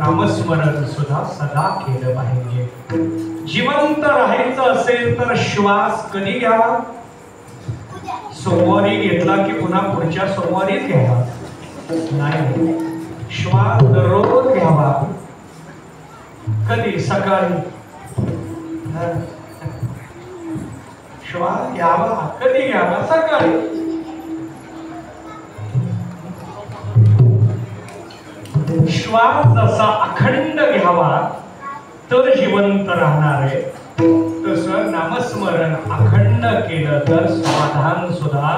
नामस्मरण सुद्धा सदा केलं पाहिजे. जिवंत राहायचं असेल तर श्वास कधी घ्यावा? सोमवारी घेतला की पुन्हा पुढच्या सोमवारीच घ्यावा नाही. श्वास दररोज घ्यावा. कधी? सकाळी. श्वास घ्यावा कधी घ्यावा? सकाळी. श्वास जसा अखंड घ्यावा तर जिवंत राहणार आहे, तसं नामस्मरण अखंड केलं तर समाधान सुद्धा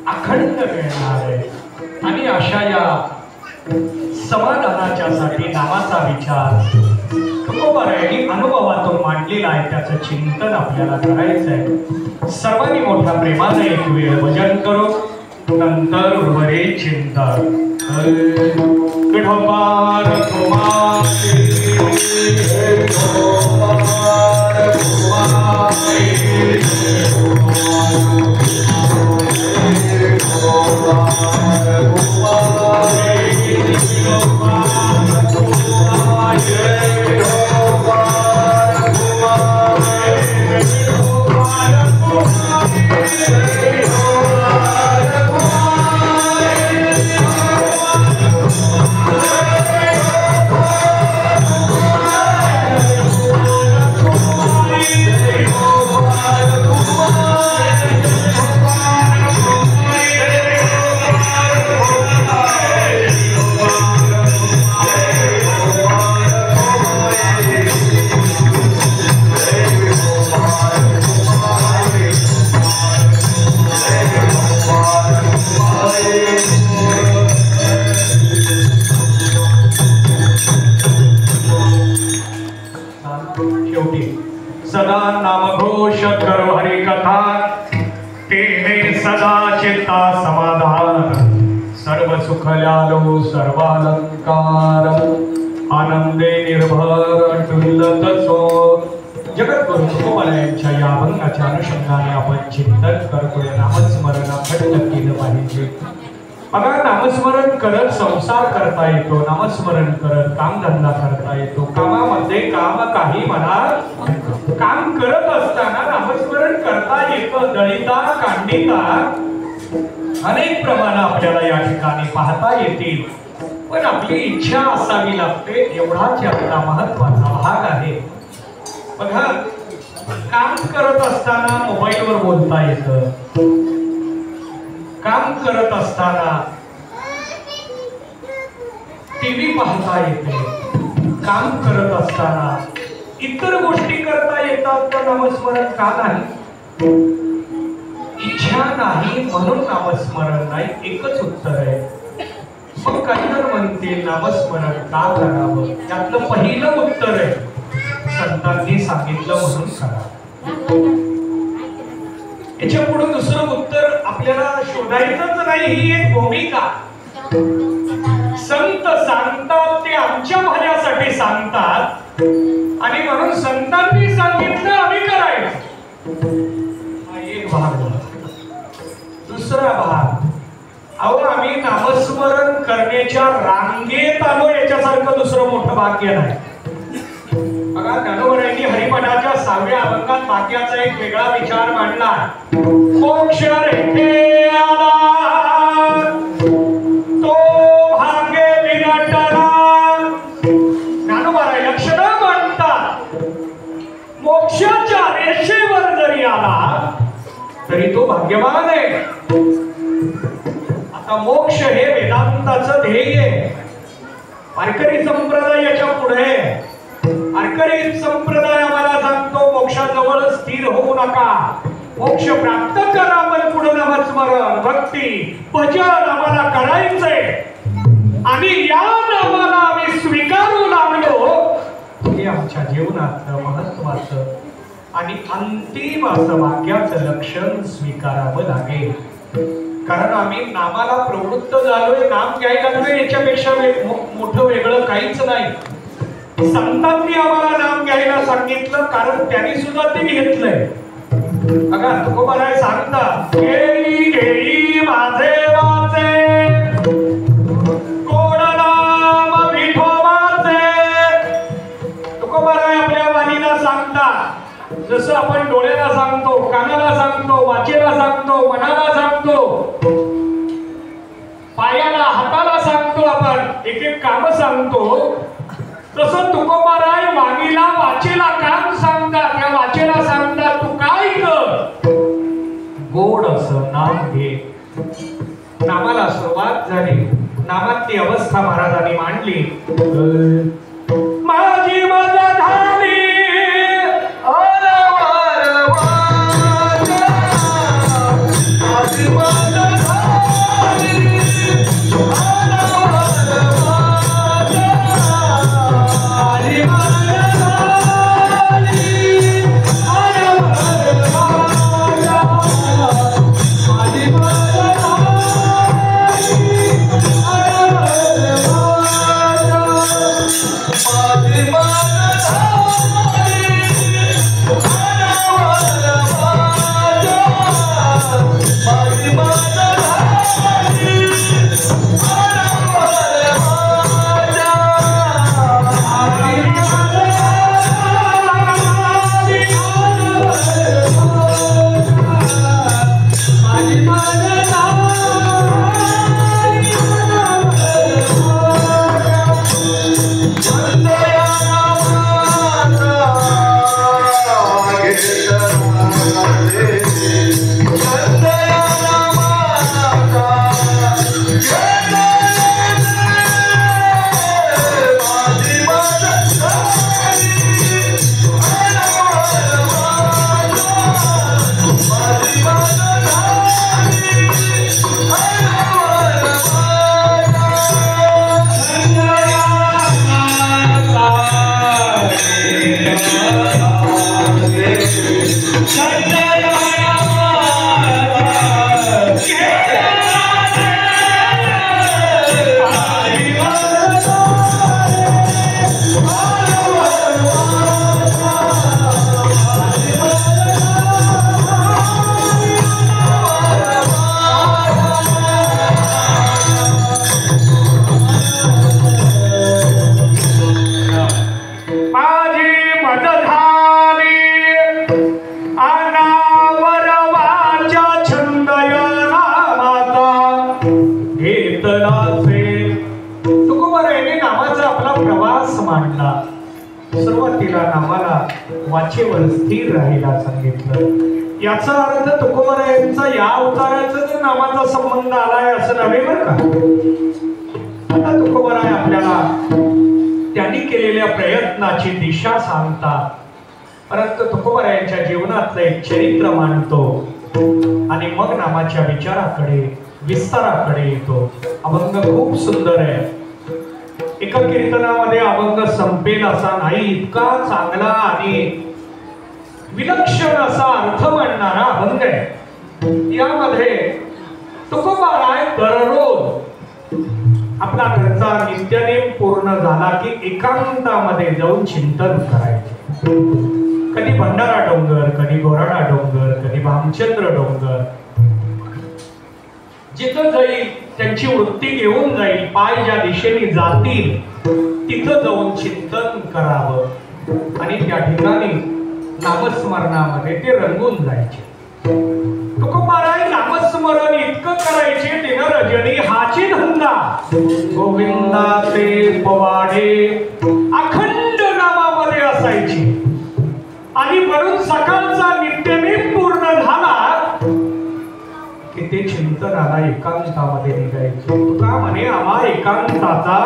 अखंड मिळणार आहे. आणि अशा या समाधानाच्या साठी नामाचा विचार तुकोबारायांनी अनुभवातून मांडलेला आहे. त्याचं चिंतन आपल्याला करायचं आहे. सर्वांनी मोठ्या प्रेमाने एक वेळ भजन करू, नंतर उर्वरे चिंतन. विठोबार कुमारी सदा नामघोष करो हरि कथा, तेने सदा चित्ता समाधान. सर्व सुख ल्यालो सर्वालंकार, आनंदे निर्भर डुलत सो. जगद्गुरु तुकोबारायांच्या या अभंगाच्या अनुषंगाने आपण चिंतन करतोय. नामस्मरण अखंड केलं पाहिजे. बघा, नामस्मरण करत संसार करता येतो, नामस्मरण करत कामधंदा करता येतो. कामामध्ये काम काही म्हणा, काम करत असताना नामस्मरण करता येतं. दळिता कांडिता अनेक प्रमाण आपल्याला या ठिकाणी पाहता येतील, पण आपली इच्छा असावी लागते. एवढाच यातला महत्वाचा भाग आहे. बघा, काम करत असताना मोबाईलवर बोलता येतं, काम करत असताना टीव्ही पाहता येते, काम करत असताना इतर गोष्टी करता येतात. तर नामस्मरण का नाही? इच्छा नाही म्हणून नामस्मरण नाही, एकच उत्तर आहे. मग काही जण म्हणतील नामस्मरण का करावं? त्यातलं पहिलं उत्तर आहे, संतांनी सांगितलं म्हणून करा. याच्या पुढे दुसरं उत्तर आपल्याला शोधायचंच नाही. ही एक भूमिका. संत सांगतात ते आमच्या भल्यासाठी सांगतात, आणि म्हणून संतांनी सांगितलं आम्ही करायचं. हा एक भाग. दुसरा भाग, अहो आम्ही नामस्मरण करण्याच्या रांगेत आलो, याच्यासारखं दुसरं मोठं भाग्य नाही. बघा, ज्ञानोबारायांनी हरिपदाच्या 6व्या अभंगात भाग्याचा एक वेगळा विचार मांडला. मोक्ष रेखे आला तो भाग्य विनटला. ज्ञानोबाराय लक्षणं म्हणतात मोक्षाच्या रेषेवर जरी आला तरी तो भाग्यवान आहे. आता मोक्ष हे वेदांताचं ध्येय आहे. वारकरी संप्रदाय याच्या पुढे. वारकरी संप्रदाय आम्हाला सांगतो मोक्षाजवळ स्थिर होऊ नका, मोक्ष प्राप्त करा, पण पुढे नामस्मरण भक्ती भजन आम्हाला करायचंय. आणि या नामाला आम्ही स्वीकारू लागलो हे आमच्या जीवनातलं महत्वाचं आणि अंतिम असं भाग्याचं लक्षण स्वीकारावं लागेल. कारण आम्ही नामाला प्रवृत्त झालोय, नाम घ्यायला लागलोय, याच्यापेक्षा मोठं वेगळं काहीच नाही. संतांनी आम्हाला नाम घ्यायला सांगितलं कारण त्यांनी सुद्धा ते घेतलंय. बघा तुकोबाराय सांगतात, घेई घेई माझे वाचे गोड नाम विठोबाचे. तुकोबाराय आपल्या वाणीला सांगतात, जसं आपण डोळ्याला सांगतो, कानाला सांगतो, वाचेला सांगतो, मनाला सांगतो, पायाला हाताला सांगतो, आपण एक एक काम सांगतो, तसं तुकोबाराय वाणीला वाचेला काम सांगतात. त्या वाचेला सांगतात तू काय कर, गोड असं नाम घे. नामाला सुरुवात झाली, नामात ती अवस्था महाराजांनी मांडली. माझी मजा झाली सुरुवातीला नामाला वाचेवर स्थिर राहायला सांगितलं. याचा अर्थ तुकोबारायांचा या अवताराचा नामाचा संबंध आलाय असं नव्हे बरं का. आता तुकोबाराय आपल्याला त्यांनी केलेल्या प्रयत्नाची दिशा सांगतात. परंतु तुकोबारायांच्या जीवनातलं एक चरित्र मांडतो आणि मग नामाच्या विचाराकडे विस्ताराकडे येतो. अभंग खूप सुंदर आहे. एका कीर्तनामध्ये अभंग संपेल असा नाही, इतका चांगला आणि विलक्षण असा अर्थ मांडणारा अभंग आहे. यामध्ये तुकोबाराय दररोज आपला घरचा नित्यनेम पूर्ण झाला की एकांतामध्ये जाऊन चिंतन करायचे. कधी भंडारा डोंगर, कधी गोराडा डोंगर, कधी भामचंद्र डोंगर, जिथं जाईल त्यांची वृत्ती घेऊन जाईल, पाय ज्या दिशेने जातील तिथं जाऊन चिंतन करावं आणि त्या ठिकाणी नामस्मरणामध्ये ते रंगून जायचे. तुकोबाराय नामस्मरण इतकं करायचे दिन रजनी हाची धंदा, गोविंदाचे पवाडे अखंड नामामध्ये असायचे. आणि ते चिंतनाला एकांतामध्ये निघायचे. तुका म्हणे आम्हा एकांताचा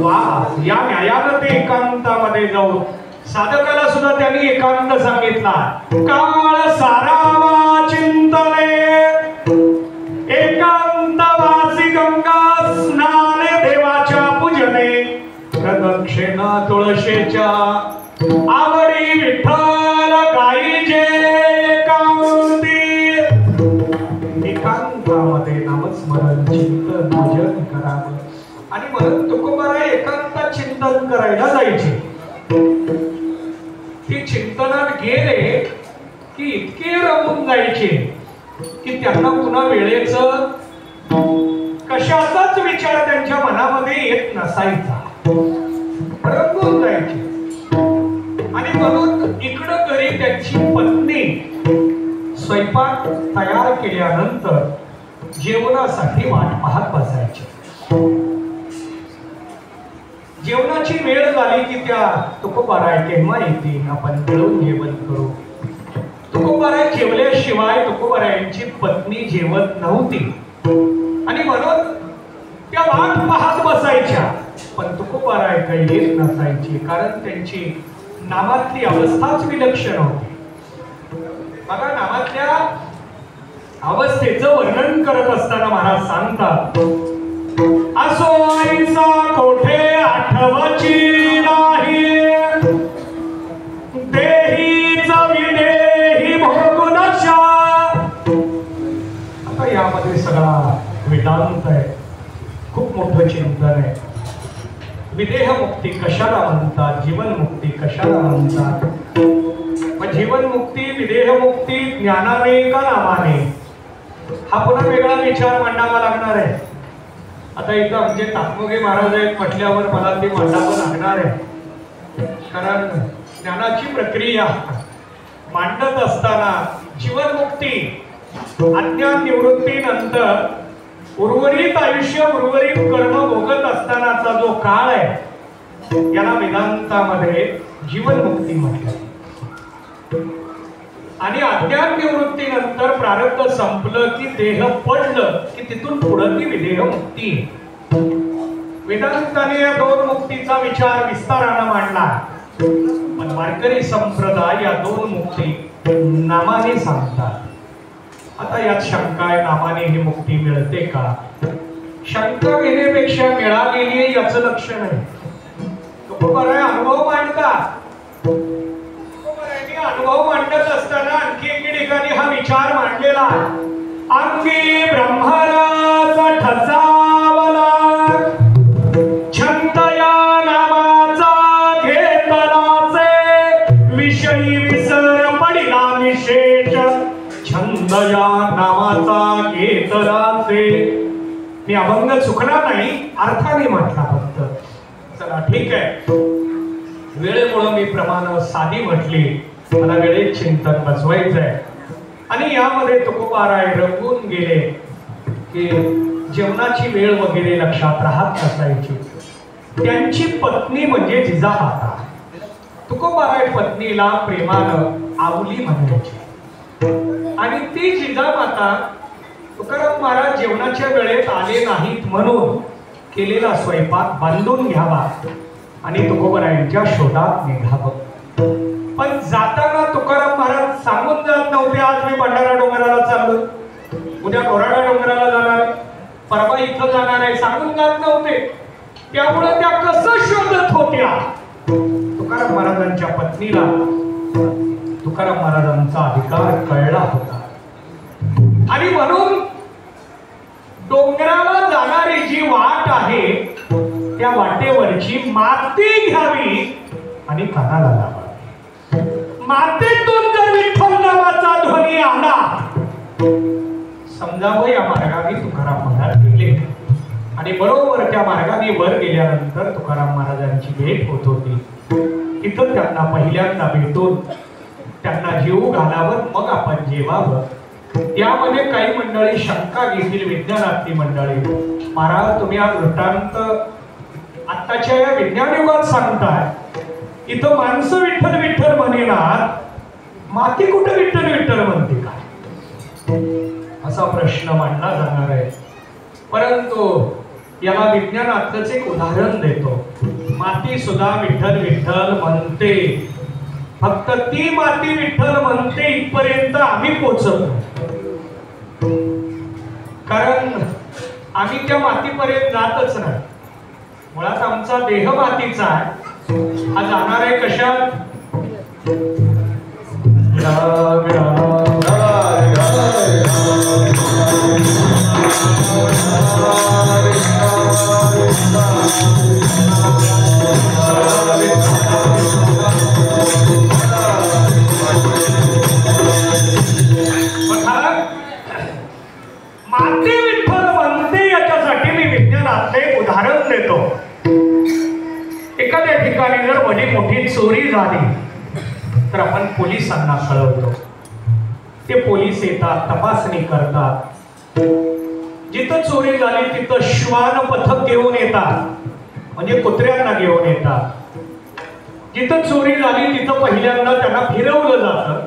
वास, या न्यायानं ते एकांतामध्ये जाऊन साधकाला सुद्धा त्यांनी एकांत सांगितला. काळ सारावा चिंतने एकांतवासी गंगा स्नाने देवाच्या पूजने प्रदक्षिणा तुळशीच्या आवडी विठ्ठल गायीचे एकांती. एकांतामध्ये नामस्मरण चिंतन भजन करावं. आणि म्हणून तुकोबाराय एकांतात चिंतन करायला जायचे. ते चिंतनात गेले की इतके रमून जायचे की त्यांना पुन्हा वेळेचं कशाचाच विचार त्यांच्या मनामध्ये येत नसायचा. रमून जायचे. आणि म्हणून इकडं घरी त्यांची पत्नी स्वयंपाक तयार केल्यानंतर जेवणासाठी वाट पाहत बसायची. जेवणाची वेळ झाली की त्या तुकोबाराय केव्हा येतील, आपण मिळून जेवण करू. तुकोबाराय जेवल्याशिवाय तुकोबारायांची पत्नी जेवत नव्हती. आणि म्हणून त्या वाट पाहत बसायच्या. पण तुकोबाराय काही येत नसायची, कारण त्यांची नामातली अवस्थाच विलक्षण होती. बघा, नामातल्या अवस्थेचं वर्णन करत असताना महाराज सांगतात, असो आईचा कोठे आठवची नाही, देहीच विदेही भोगुनशा. आता यामध्ये सगळा वेदांत आहे, खूप मोठं चिंतन आहे. विदेह मुक्ती कशाला म्हणतात, जीवनमुक्ती कशाला म्हणतात. मग जीवनमुक्ती, विदेहमुक्ती ज्ञानाने का नामाने, हा पुन्हा वेगळा विचार मांडावा लागणार आहे. आता इथं आमचे तात्मोगे महाराज आहेत म्हटल्यावर मला ते मांडावं लागणार आहे. कारण ज्ञानाची प्रक्रिया मांडत असताना जीवनमुक्ती अज्ञान निवृत्तीनंतर उर्वरित आयुष्य, उर्वरित कर्म भोगत असतानाचा जो काळ आहे याला वेदांतामध्ये जीवनमुक्ती म्हटलं. आणि अज्ञान निवृत्तीनंतर प्रारब्ध संपलं की देह पडलं की तिथून पुढे ती विदेह मुक्ती. वेदांताने या दोन मुक्तीचा विचार विस्तारानं मांडला. पण वारकरी संप्रदाय या दोन मुक्ती नामाने सांगतात. आता यात शंका आहे, नामाने ही मुक्ती मिळते का? शंका घेण्यापेक्षा मिळालेली याचं लक्षण आहे. तुकोबाराय अनुभव मांडतात. अनुभव मांडत असताना आणखी एके ठिकाणी हा विचार मांडलेला, अंगी ब्रह्मराचा ठसावला, छंद या नामाचा घेतलाचे, विषयी विसर पडिला विशेष, छंद या नामाचा घेतलाचे. मी अभंग चुकणार नाही, अर्थाने म्हटला फक्त. चला ठीक आहे, वेळेमुळे मी प्रमाण साधी म्हटली, मला वेळेत चिंतन बसवायचंय. आणि यामध्ये तुकोबाराय रंगून गेले की जेवणाची वेळ वगैरे लक्षात राहत नसायची. त्यांची पत्नी म्हणजे जिजामाता. तुकोबाराय पत्नीला प्रेमानं आवली म्हणायची. आणि ती जिजामाता तुकाराम महाराज जेवणाच्या वेळेत आले नाहीत म्हणून केलेला स्वयंपाक बांधून घ्यावा आणि तुकोबारायांच्या शोधात निघावं. पण जाताना तुकाराम महाराज सांगून जात नव्हते, आज मी भंडारा डोंगराला चाललो, उद्या कोराडा डोंगराला जाणार, परवा इथं जाणार आहे, सांगून जात नव्हते. त्यामुळे त्या कसं शोधत होत्या? तुकाराम महाराजांच्या पत्नीला तुकाराम महाराजांचा अधिकार कळला होता. आणि म्हणून डोंगराला जाणारी जी वाट आहे त्या वाटेवरची माती घ्यावी आणि कानाला लावावी. मातीतून जर विठ्ठल नामाचा ध्वनी आला, समजावं या मार्गाने तुकाराम महाराज गेले. आणि बरोबर त्या मार्गाने वर गेल्यानंतर तुकाराम महाराजांची भेट होत होती. इथं त्यांना पहिल्यांदा भेटून त्यांना जीव घालावं, मग आपण जेवावं. त्यामध्ये काही मंडळी शंका घेतील, विज्ञानातली मंडळी, महाराज तुम्ही हा दृष्टांत आत्ताच्या या विज्ञान युगात सांगताय, इथं माणसं विठ्ठल विठ्ठल म्हणेनात, माती कुठं विठ्ठल विठ्ठल म्हणते का? असा प्रश्न मांडला जाणार आहे. परंतु याला विज्ञानातलंच एक उदाहरण देतो. माती सुद्धा विठ्ठल विठ्ठल म्हणते, फक्त ती माती विठ्ठल म्हणते इथपर्यंत आम्ही पोचतो. कारण आम्ही त्या मातीपर्यंत जातच नाही. मुळात आमचा देह मातीचा आहे. हा जाणार आहे कशात? माती विठ्ठल म्हणते याच्यासाठी मी विज्ञानातले एक उदाहरण देतो. एखाद्या ठिकाणी जर भली मोठी चोरी झाली तर आपण पोलिसांना कळवतो. ते पोलीस येतात, तपासणी करतात. जिथं चोरी झाली तिथं श्वान पथक घेऊन येतात, म्हणजे कुत्र्यांना घेऊन येतात. जिथं चोरी झाली तिथं पहिल्यांदा त्यांना फिरवलं जातं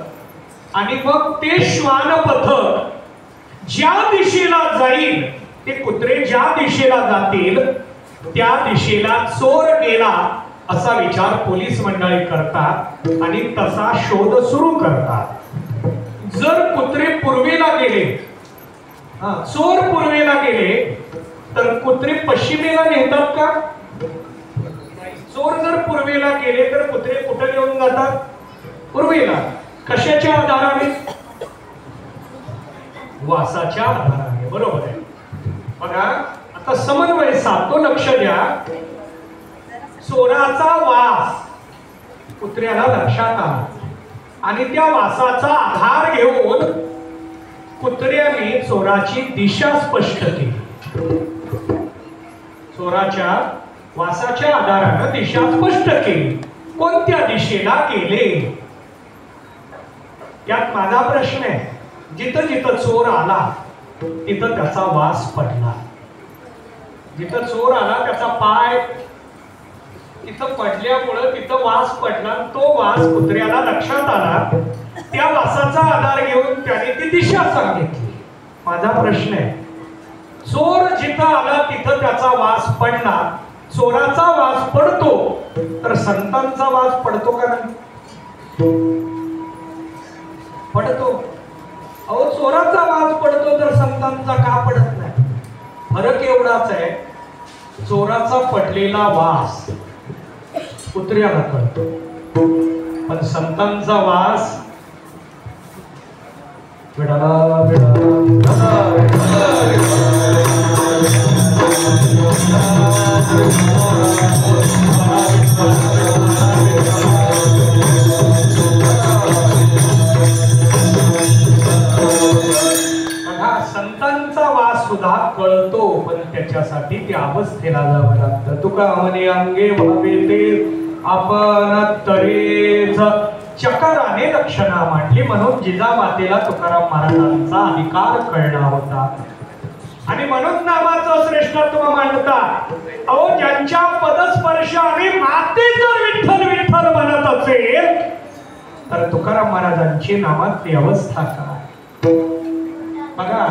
आणि मग ते श्वान पथक ज्या दिशेला जाईल, ते कुत्रे ज्या दिशेला जातील त्या दिशेला चोर गेला असा विचार पोलीस मंडळी करतात आणि तसा शोध सुरू करतात. जर कुत्रे पूर्वेला गेले, चोर पूर्वेला गेले, तर कुत्रे पश्चिमेला नेतात का? चोर जर पूर्वेला गेले तर कुत्रे कुठे घेऊन जातात? पूर्वेला. कशाच्या आधाराने? वासाच्या आधाराने. बरोबर आहे. बघा आता समन्वय साधतो, लक्ष द्या. चोराचा वास कुत्र्याला लक्षात आला आणि त्या वासाचा आधार घेऊन कुत्र्याने चोराची दिशा स्पष्ट केली. चोराच्या वासाच्या आधाराने दिशा स्पष्ट केली. कोणत्या दिशेला गेले? यात माझा प्रश्न आहे. जिथं जिथं चोर आला तिथं त्याचा वास पडला. जिथं चोर आला त्याचा पाय तिथं पडल्यामुळं तिथं वास पडला. तो वास कुत्र्याला लक्षात आला. त्या वासाचा आधार घेऊन त्याने ती दिशा सांगितली. माझा प्रश्न आहे, चोर जिथं आला तिथं त्याचा वास पडला. चोराचा वास पडतो तर संतांचा वास पडतो का नाही? पडतो. अहो चोराचा वास पडतो तर संतांचा का पडत नाही? फरक एवढाच आहे, चोराचा पडलेला वास कुत्र्याला कळतो, पण संतांचा वास विडाला संतांचा वास सुद्धा कळतो, पण त्याच्यासाठी त्या अवस्थेला जावं लागतं. तुका म्हणे अंगे व्हावे ते आपण तरेच चकाराने लक्षणा मांडली. म्हणून जिजामातेला तुकाराम महाराजांचा अधिकार कळला होता आणि म्हणून नामाचं श्रेष्ठत्व मांडतात. अहो ज्यांच्या पदस्पर्शाने माते जर विठ्ठल विठ्ठल म्हणत असेल तर तुकाराम महाराजांची नामातली अवस्था काय? बघा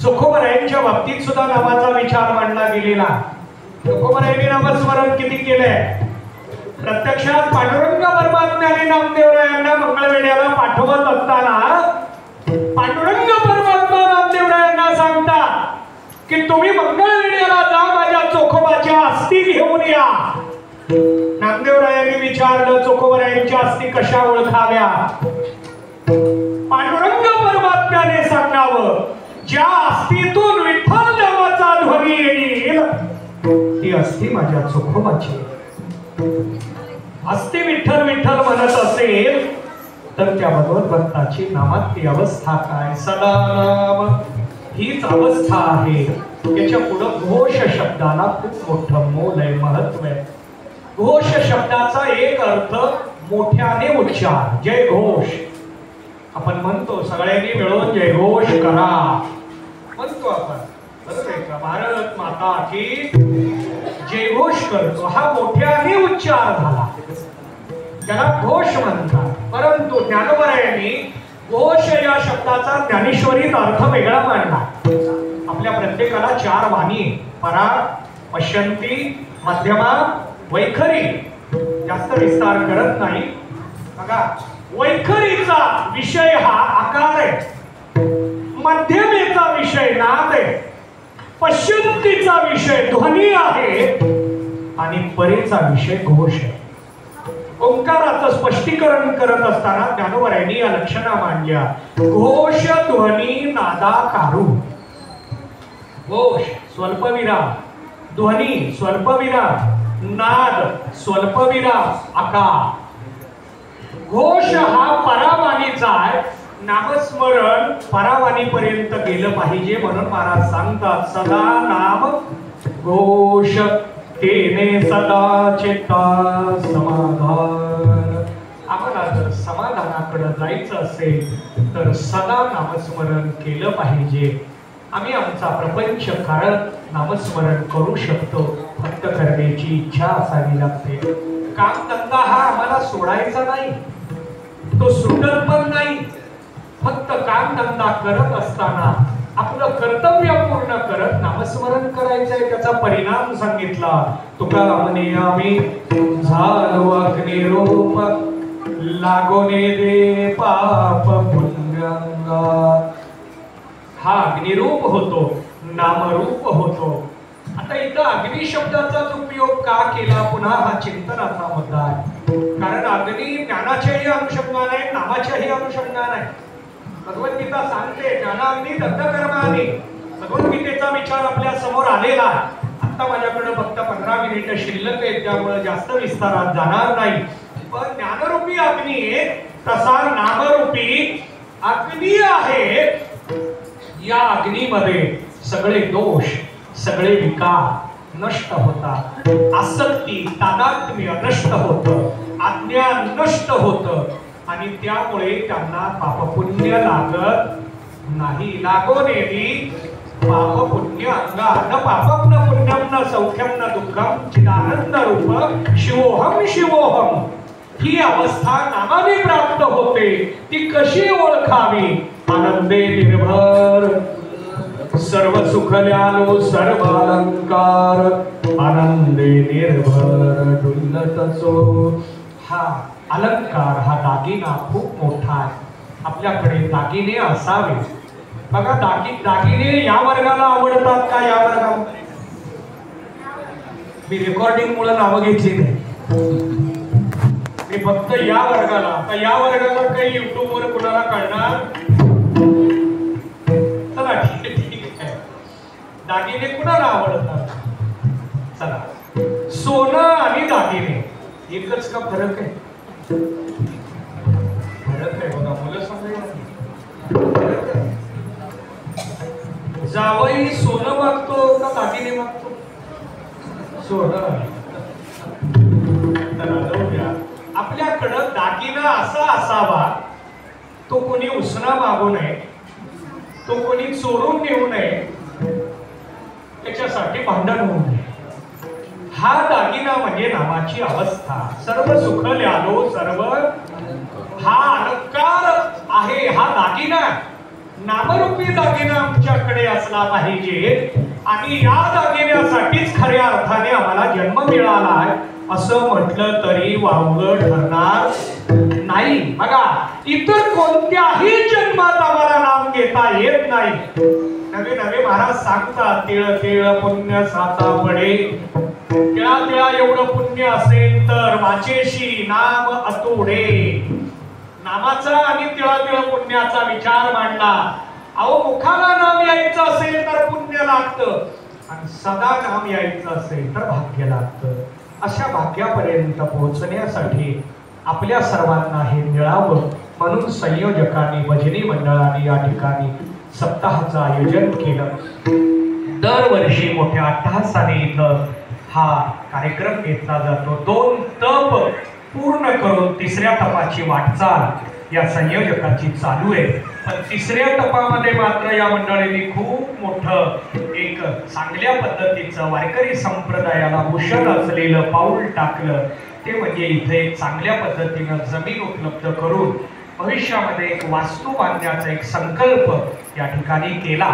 चोखोबरायांच्या बाबतीत सुद्धा नामाचा विचार मांडला गेलेला. चोखोबरायांनी नामस्मरण किती केलंय? प्रत्यक्षात पांडुरंग परमात्म्याने नामदेवरायांना मंगळवेढ्याला पाठवत असताना पांडुरंग परमात्मा नामदेवरायांना सांगतात की तुम्ही मंगळवेढ्याला जा, माझ्या चोखोबाच्या अस्थी घेऊन या. नामदेवरायांनी विचारलं चोखोबरायांच्या अस्थी कशा ओळखाव्या? पांडुरंग परमात्म्याने सांगावं, ज्या अस्थीतून विठ्ठल नावाचा ध्वनी येईल ती अस्थी माझ्या चोखोबाची. अस्थी विठ्ठल विठ्ठल म्हणत असेल तर त्या भगवत भक्ताची नामात ती अवस्था काय? सदा नाम हीच अवस्था आहे. त्याच्या पुढं घोष शब्दाला खूप मोठं मोल आहे, महत्व आहे. घोष शब्दाचा एक अर्थ मोठ्याने उच्चार, जय घोष. आपण म्हणतो सगळ्यांनी मिळून जय घोष करा म्हणतो आपण, बरोबर आहे का? भारत माता की जय घोष करतो. हा मोठ्याने उच्चार झाला, त्याला घोष म्हणतात. परंतु ज्ञानोबरायांनी घोष या शब्दाचा ज्ञानेश्वरीत अर्थ वेगळा मांडला. आपल्या प्रत्येकाला 4 वाणी, परा, पश्यंती, मध्यमा, वैखरी. जास्त विस्तार करत नाही. बघा, वैखरीचा विषय हा आकार आहे, मध्यमेचा विषय नाद आहे, पश्यंतीचा विषय ध्वनी आहे आणि परेचा विषय घोष आहे. ओंकाराचं स्पष्टीकरण करत असताना ज्ञानोबरायांनी या लक्षणा मांडल्या. घोष ध्वनी नादाकारू. घोष स्वल्पविराम, ध्वनी स्वल्पविराम, नाद स्वल्पविराम, आकार. घोष हा परावाणीचा आहे. नामस्मरण परावाणीपर्यंत गेलं पाहिजे म्हणून महाराज सांगतात सदा नाम घोष तेने सदा चित्ता समाधान. आम्हाला जर समाधानाकडे जायचं असेल तर सदा नामस्मरण केलं पाहिजे. आम्ही आमचा प्रपंच काळात नामस्मरण करू शकतो, फक्त करण्याची इच्छा असावी लागते. कामधंदा हा आम्हाला सोडायचा नाही, तो सुटत पण नाही. फक्त कामधंदा करत असताना आपलं कर्तव्य पूर्ण करत नामस्मरण करायचंय. त्याचा परिणाम सांगितला. तुका म्हणे आम्ही झालो अग्निरूप लागोने दे पाप पुण्यंगा. हा अग्निरूप होतो, नामरूप होतो. आता इथं अग्नी शब्दाचाच उपयोग का केला पुन्हा हा चिंतनाचा मुद्दा आहे. कारण अग्नी ज्ञानाच्याही अनुषंगाने आहे, नामाच्याही अनुषंगाने आहे. भगवद्गीता सांगते ज्ञानाग्नी दग्धकर्माग्नी. भगवद्गीतेचा विचार आपल्या समोर आलेला आहे. आता माझ्याकडे फक्त 15 मिनिटं शिल्लक आहेत, त्यामुळे जास्त विस्तारात जाणार नाही. पण ज्ञानरूपी अग्नी तसा नामरूपी अग्नी आहे. या अग्नीमध्ये सगळे दोष, सगळे विकार नष्ट होतात. आसक्ती, तादात्म्य नष्ट होतं, अज्ञान नष्ट होतं आणि त्यामुळे त्यांना पापपुण्य लागत नाही. लागोनेली पाप पुण्य अंगा न पापम न पुण्यम न सौख्यम न दुःखम चिदानंद रूप शिवोहम शिवोहम. ही अवस्था नामाने प्राप्त होते. ती कशी ओळखावी? आनंदे निर्भर सर्व सुखल्यालो सर्व अलंकार आनंदे निर्भर डुलतसो. हा अलंकार, हा दागिना खूप मोठा आहे. आपल्याकडे दागिने असावे. बघा, दागिने या वर्गाला आवडतात का? या वर्गाला मी रेकॉर्डिंग मुळे नावं घेतली नाही. मी फक्त या वर्गाला. आता या वर्गाला काही युट्यूब वर कुणाला कळणार? चला ठीक आहे. दागिने कुणाला आवडतात? चला, सोनं आणि दागिने एकच का फरक आहे? फरक आहे बघा, मुलं समजा. जावई सोनं मागतो का दागिने मागतो? सोनं. आपल्याकडं दागिना असा असावा, तो कोणी उसना मागू नये, तो कोणी चोरून नेऊ नये, त्याच्यासाठी भांडण होऊ नये. हा दागिना म्हणजे नामाची अवस्था. सर्व सुखल्यालो सर्व, हा अलंकार आहे, हा दागिना. नामरूपी दागिना आमच्याकडे असला पाहिजे आणि या दागिन्यासाठीच खऱ्या अर्थाने आम्हाला जन्म मिळाला आहे असं म्हटलं तरी वावगं ठरणार नाही. बघा, इतर कोणत्याही जन्मात आम्हाला नाम घेता येत नाही. नवे नवे महाराज सांगतात तिळ तिळ पुण्य साता पडे. तिळा तिळा एवढं पुण्य असेल तर वाचेशी नाम अतोडे. नामाचा आणि तिळा तिळ पुण्याचा विचार मांडला. अहो, मुखाला नाम यायचं असेल तर पुण्य लागतं आणि सदा नाम यायचं असेल तर भाग्य लागतं. अशा भाग्यापर्यंत पोहोचण्यासाठी आपल्या सर्वांना हे मिळावं म्हणून संयोजकांनी, भजनी मंडळाने या ठिकाणी सप्ताहाचं आयोजन केलं. दरवर्षी मोठ्या अट्टहासाने इथं हा कार्यक्रम घेतला जातो. 2 तप पूर्ण करून 3ऱ्या तपाची वाटचाल या संयोजकाची चालू आहे. पण 3ऱ्या तपामध्ये मात्र या मंडळींनी खूप मोठं एक चांगल्या पद्धतीचं वारकरी संप्रदायाला भूषण असलेलं पाऊल टाकलं. ते म्हणजे इथे चांगल्या पद्धतीनं जमीन उपलब्ध करून भविष्यामध्ये एक वास्तू बांधण्याचा एक संकल्प या ठिकाणी केला.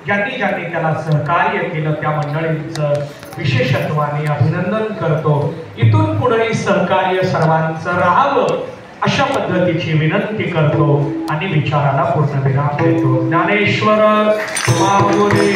ज्यांनी ज्यांनी त्याला सहकार्य केलं त्या मंडळींचं विशेषत्वाने अभिनंदन करतो. इथून पुढे सहकार्य सर्वांचं राहावं अशा पद्धतीची विनंती करतो आणि विचाराला पूर्णविराम देतो. ज्ञानेश्वर माऊली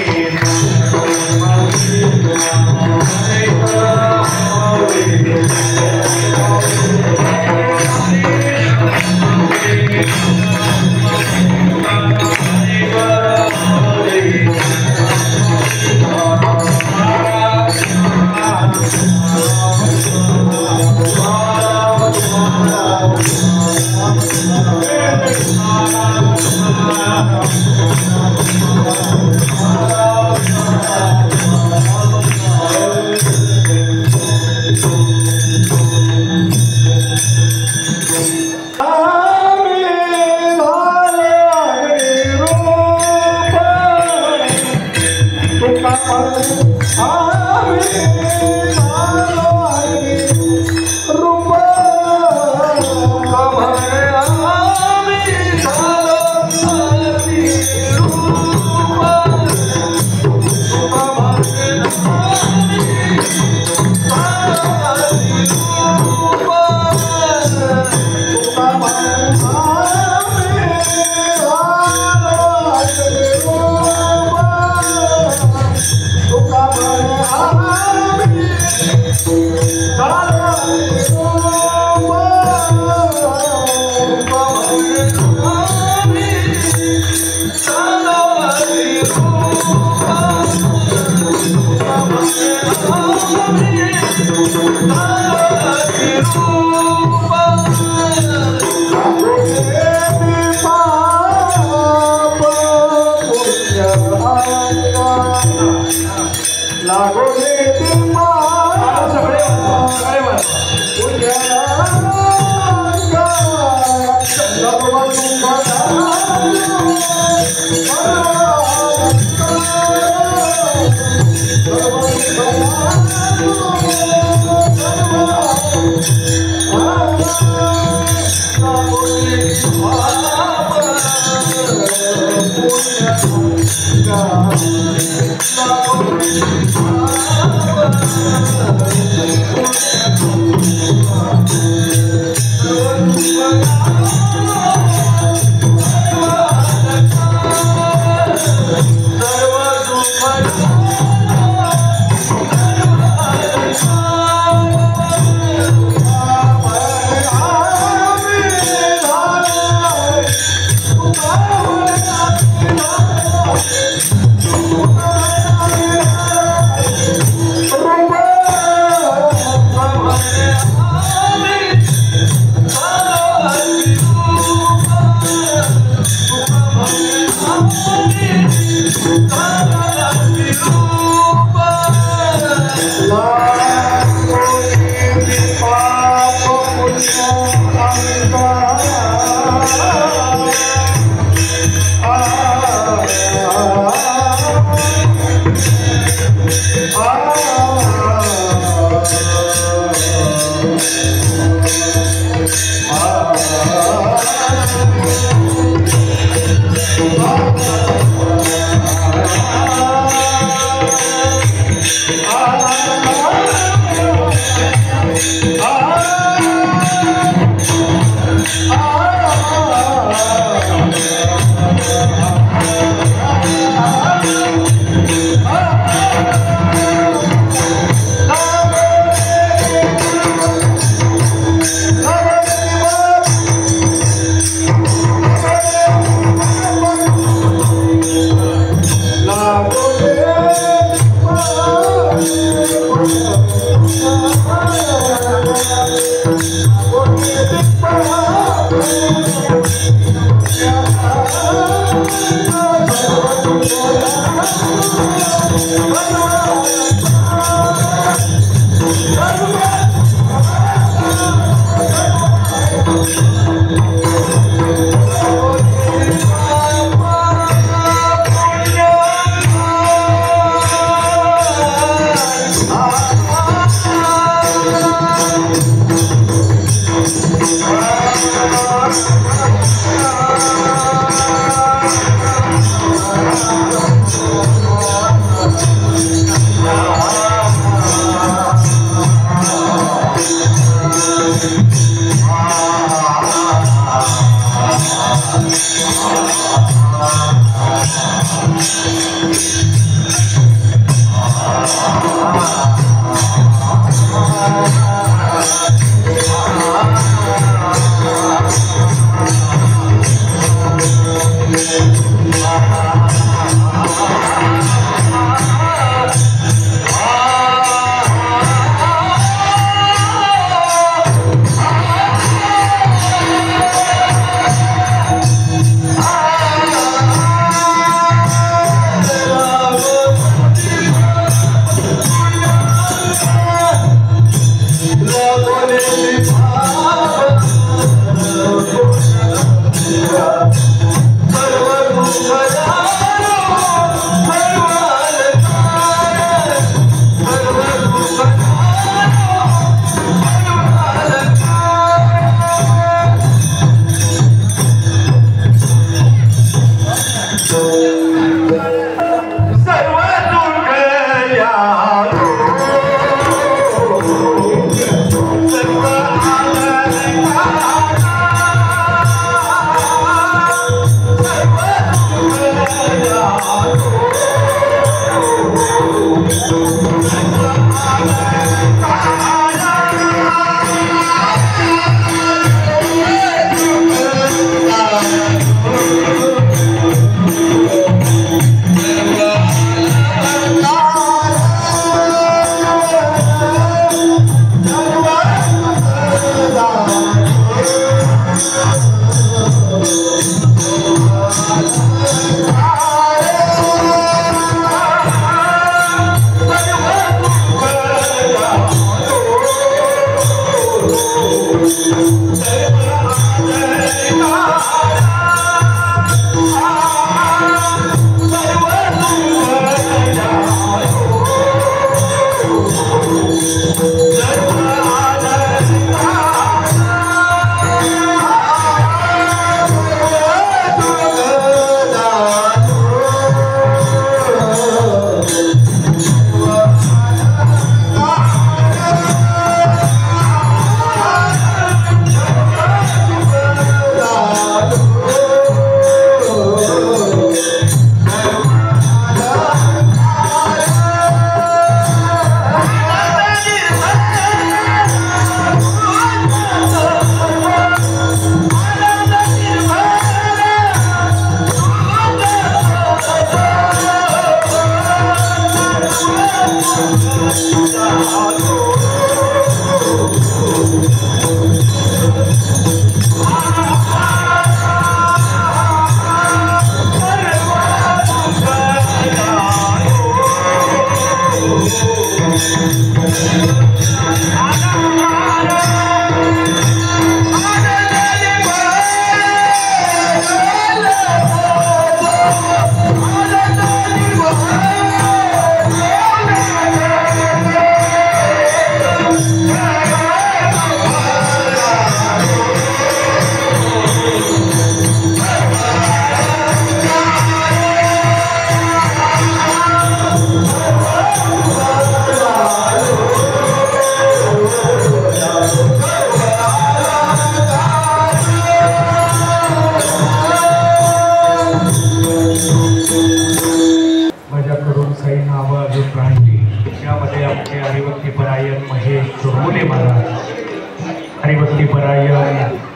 हरिभक्तीपरायण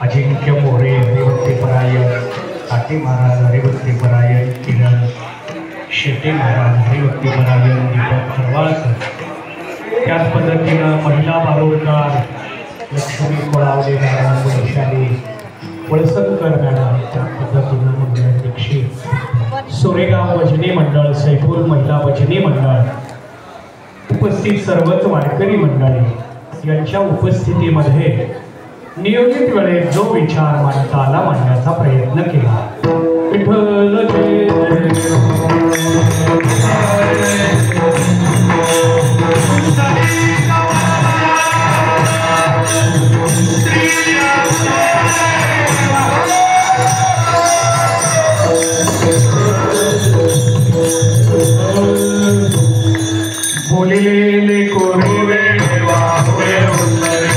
अजिंक्य मोरे, हरिभक्तीपरायण ताटे महाराज, हरिभक्तीपरायण किरण शेटे महाराज, हरिभक्तीपरायण दीपक खरवाळकर. त्याच पद्धतीनं महिला बारोडकार लक्ष्मी कोळावले मॅडम, वैशाली वळसंकर मॅडम, त्या पद्धतीनं मंडळाध्यक्षी सोरेगाव भजनी मंडळ, सैफुल महिला भजनी मंडळ, उपस्थित सर्वच वारकरी मंडळी यांच्या उपस्थितीमध्ये नियोजित वेळेत जो विचार मांडता आला मांडण्याचा प्रयत्न केला. विठ्ठल जय बोलिले कोरिवे वावे उन्नरी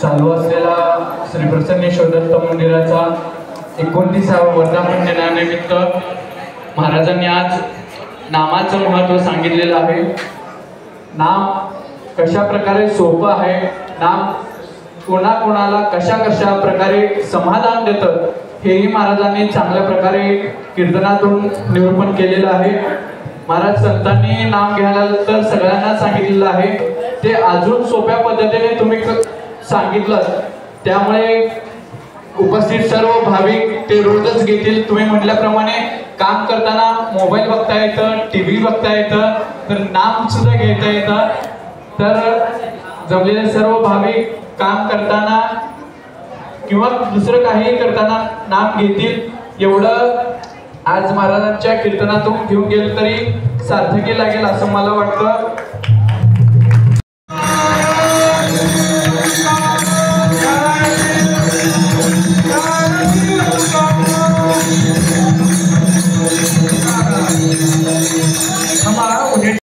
चालू असलेला श्री प्रसन्नेश्वर दत्त मंदिराचा 29वा वर्धापन दिनानिमित्त महाराजांनी आज नामाचं महत्त्व सांगितलेलं आहे. नाम कशा प्रकारे सोपं आहे, नाम कोणाकोणाला कशा कशा प्रकारे समाधान देतं हेही महाराजांनी चांगल्या प्रकारे कीर्तनातून निरूपण केलेलं आहे. महाराज संतांनी नाम घ्यायला तर सगळ्यांना सांगितलेलं आहे, ते अजून सोप्या पद्धतीने तुम्ही सांगितलं, त्यामुळे उपस्थित सर्व भाविक ते रोजच घेतील. तुम्ही म्हटल्याप्रमाणे काम करताना मोबाईल बघता येतं, टीव्ही बघता येतं, तर नाम सुद्धा घेता येतं. तर जमलेले सर्व भाविक काम करताना किंवा दुसरं काही करताना नाम घेतील. एवढं आज महाराजांच्या कीर्तनातून घेऊन गेलं तरी सार्थकी लागेल असं मला वाटतं.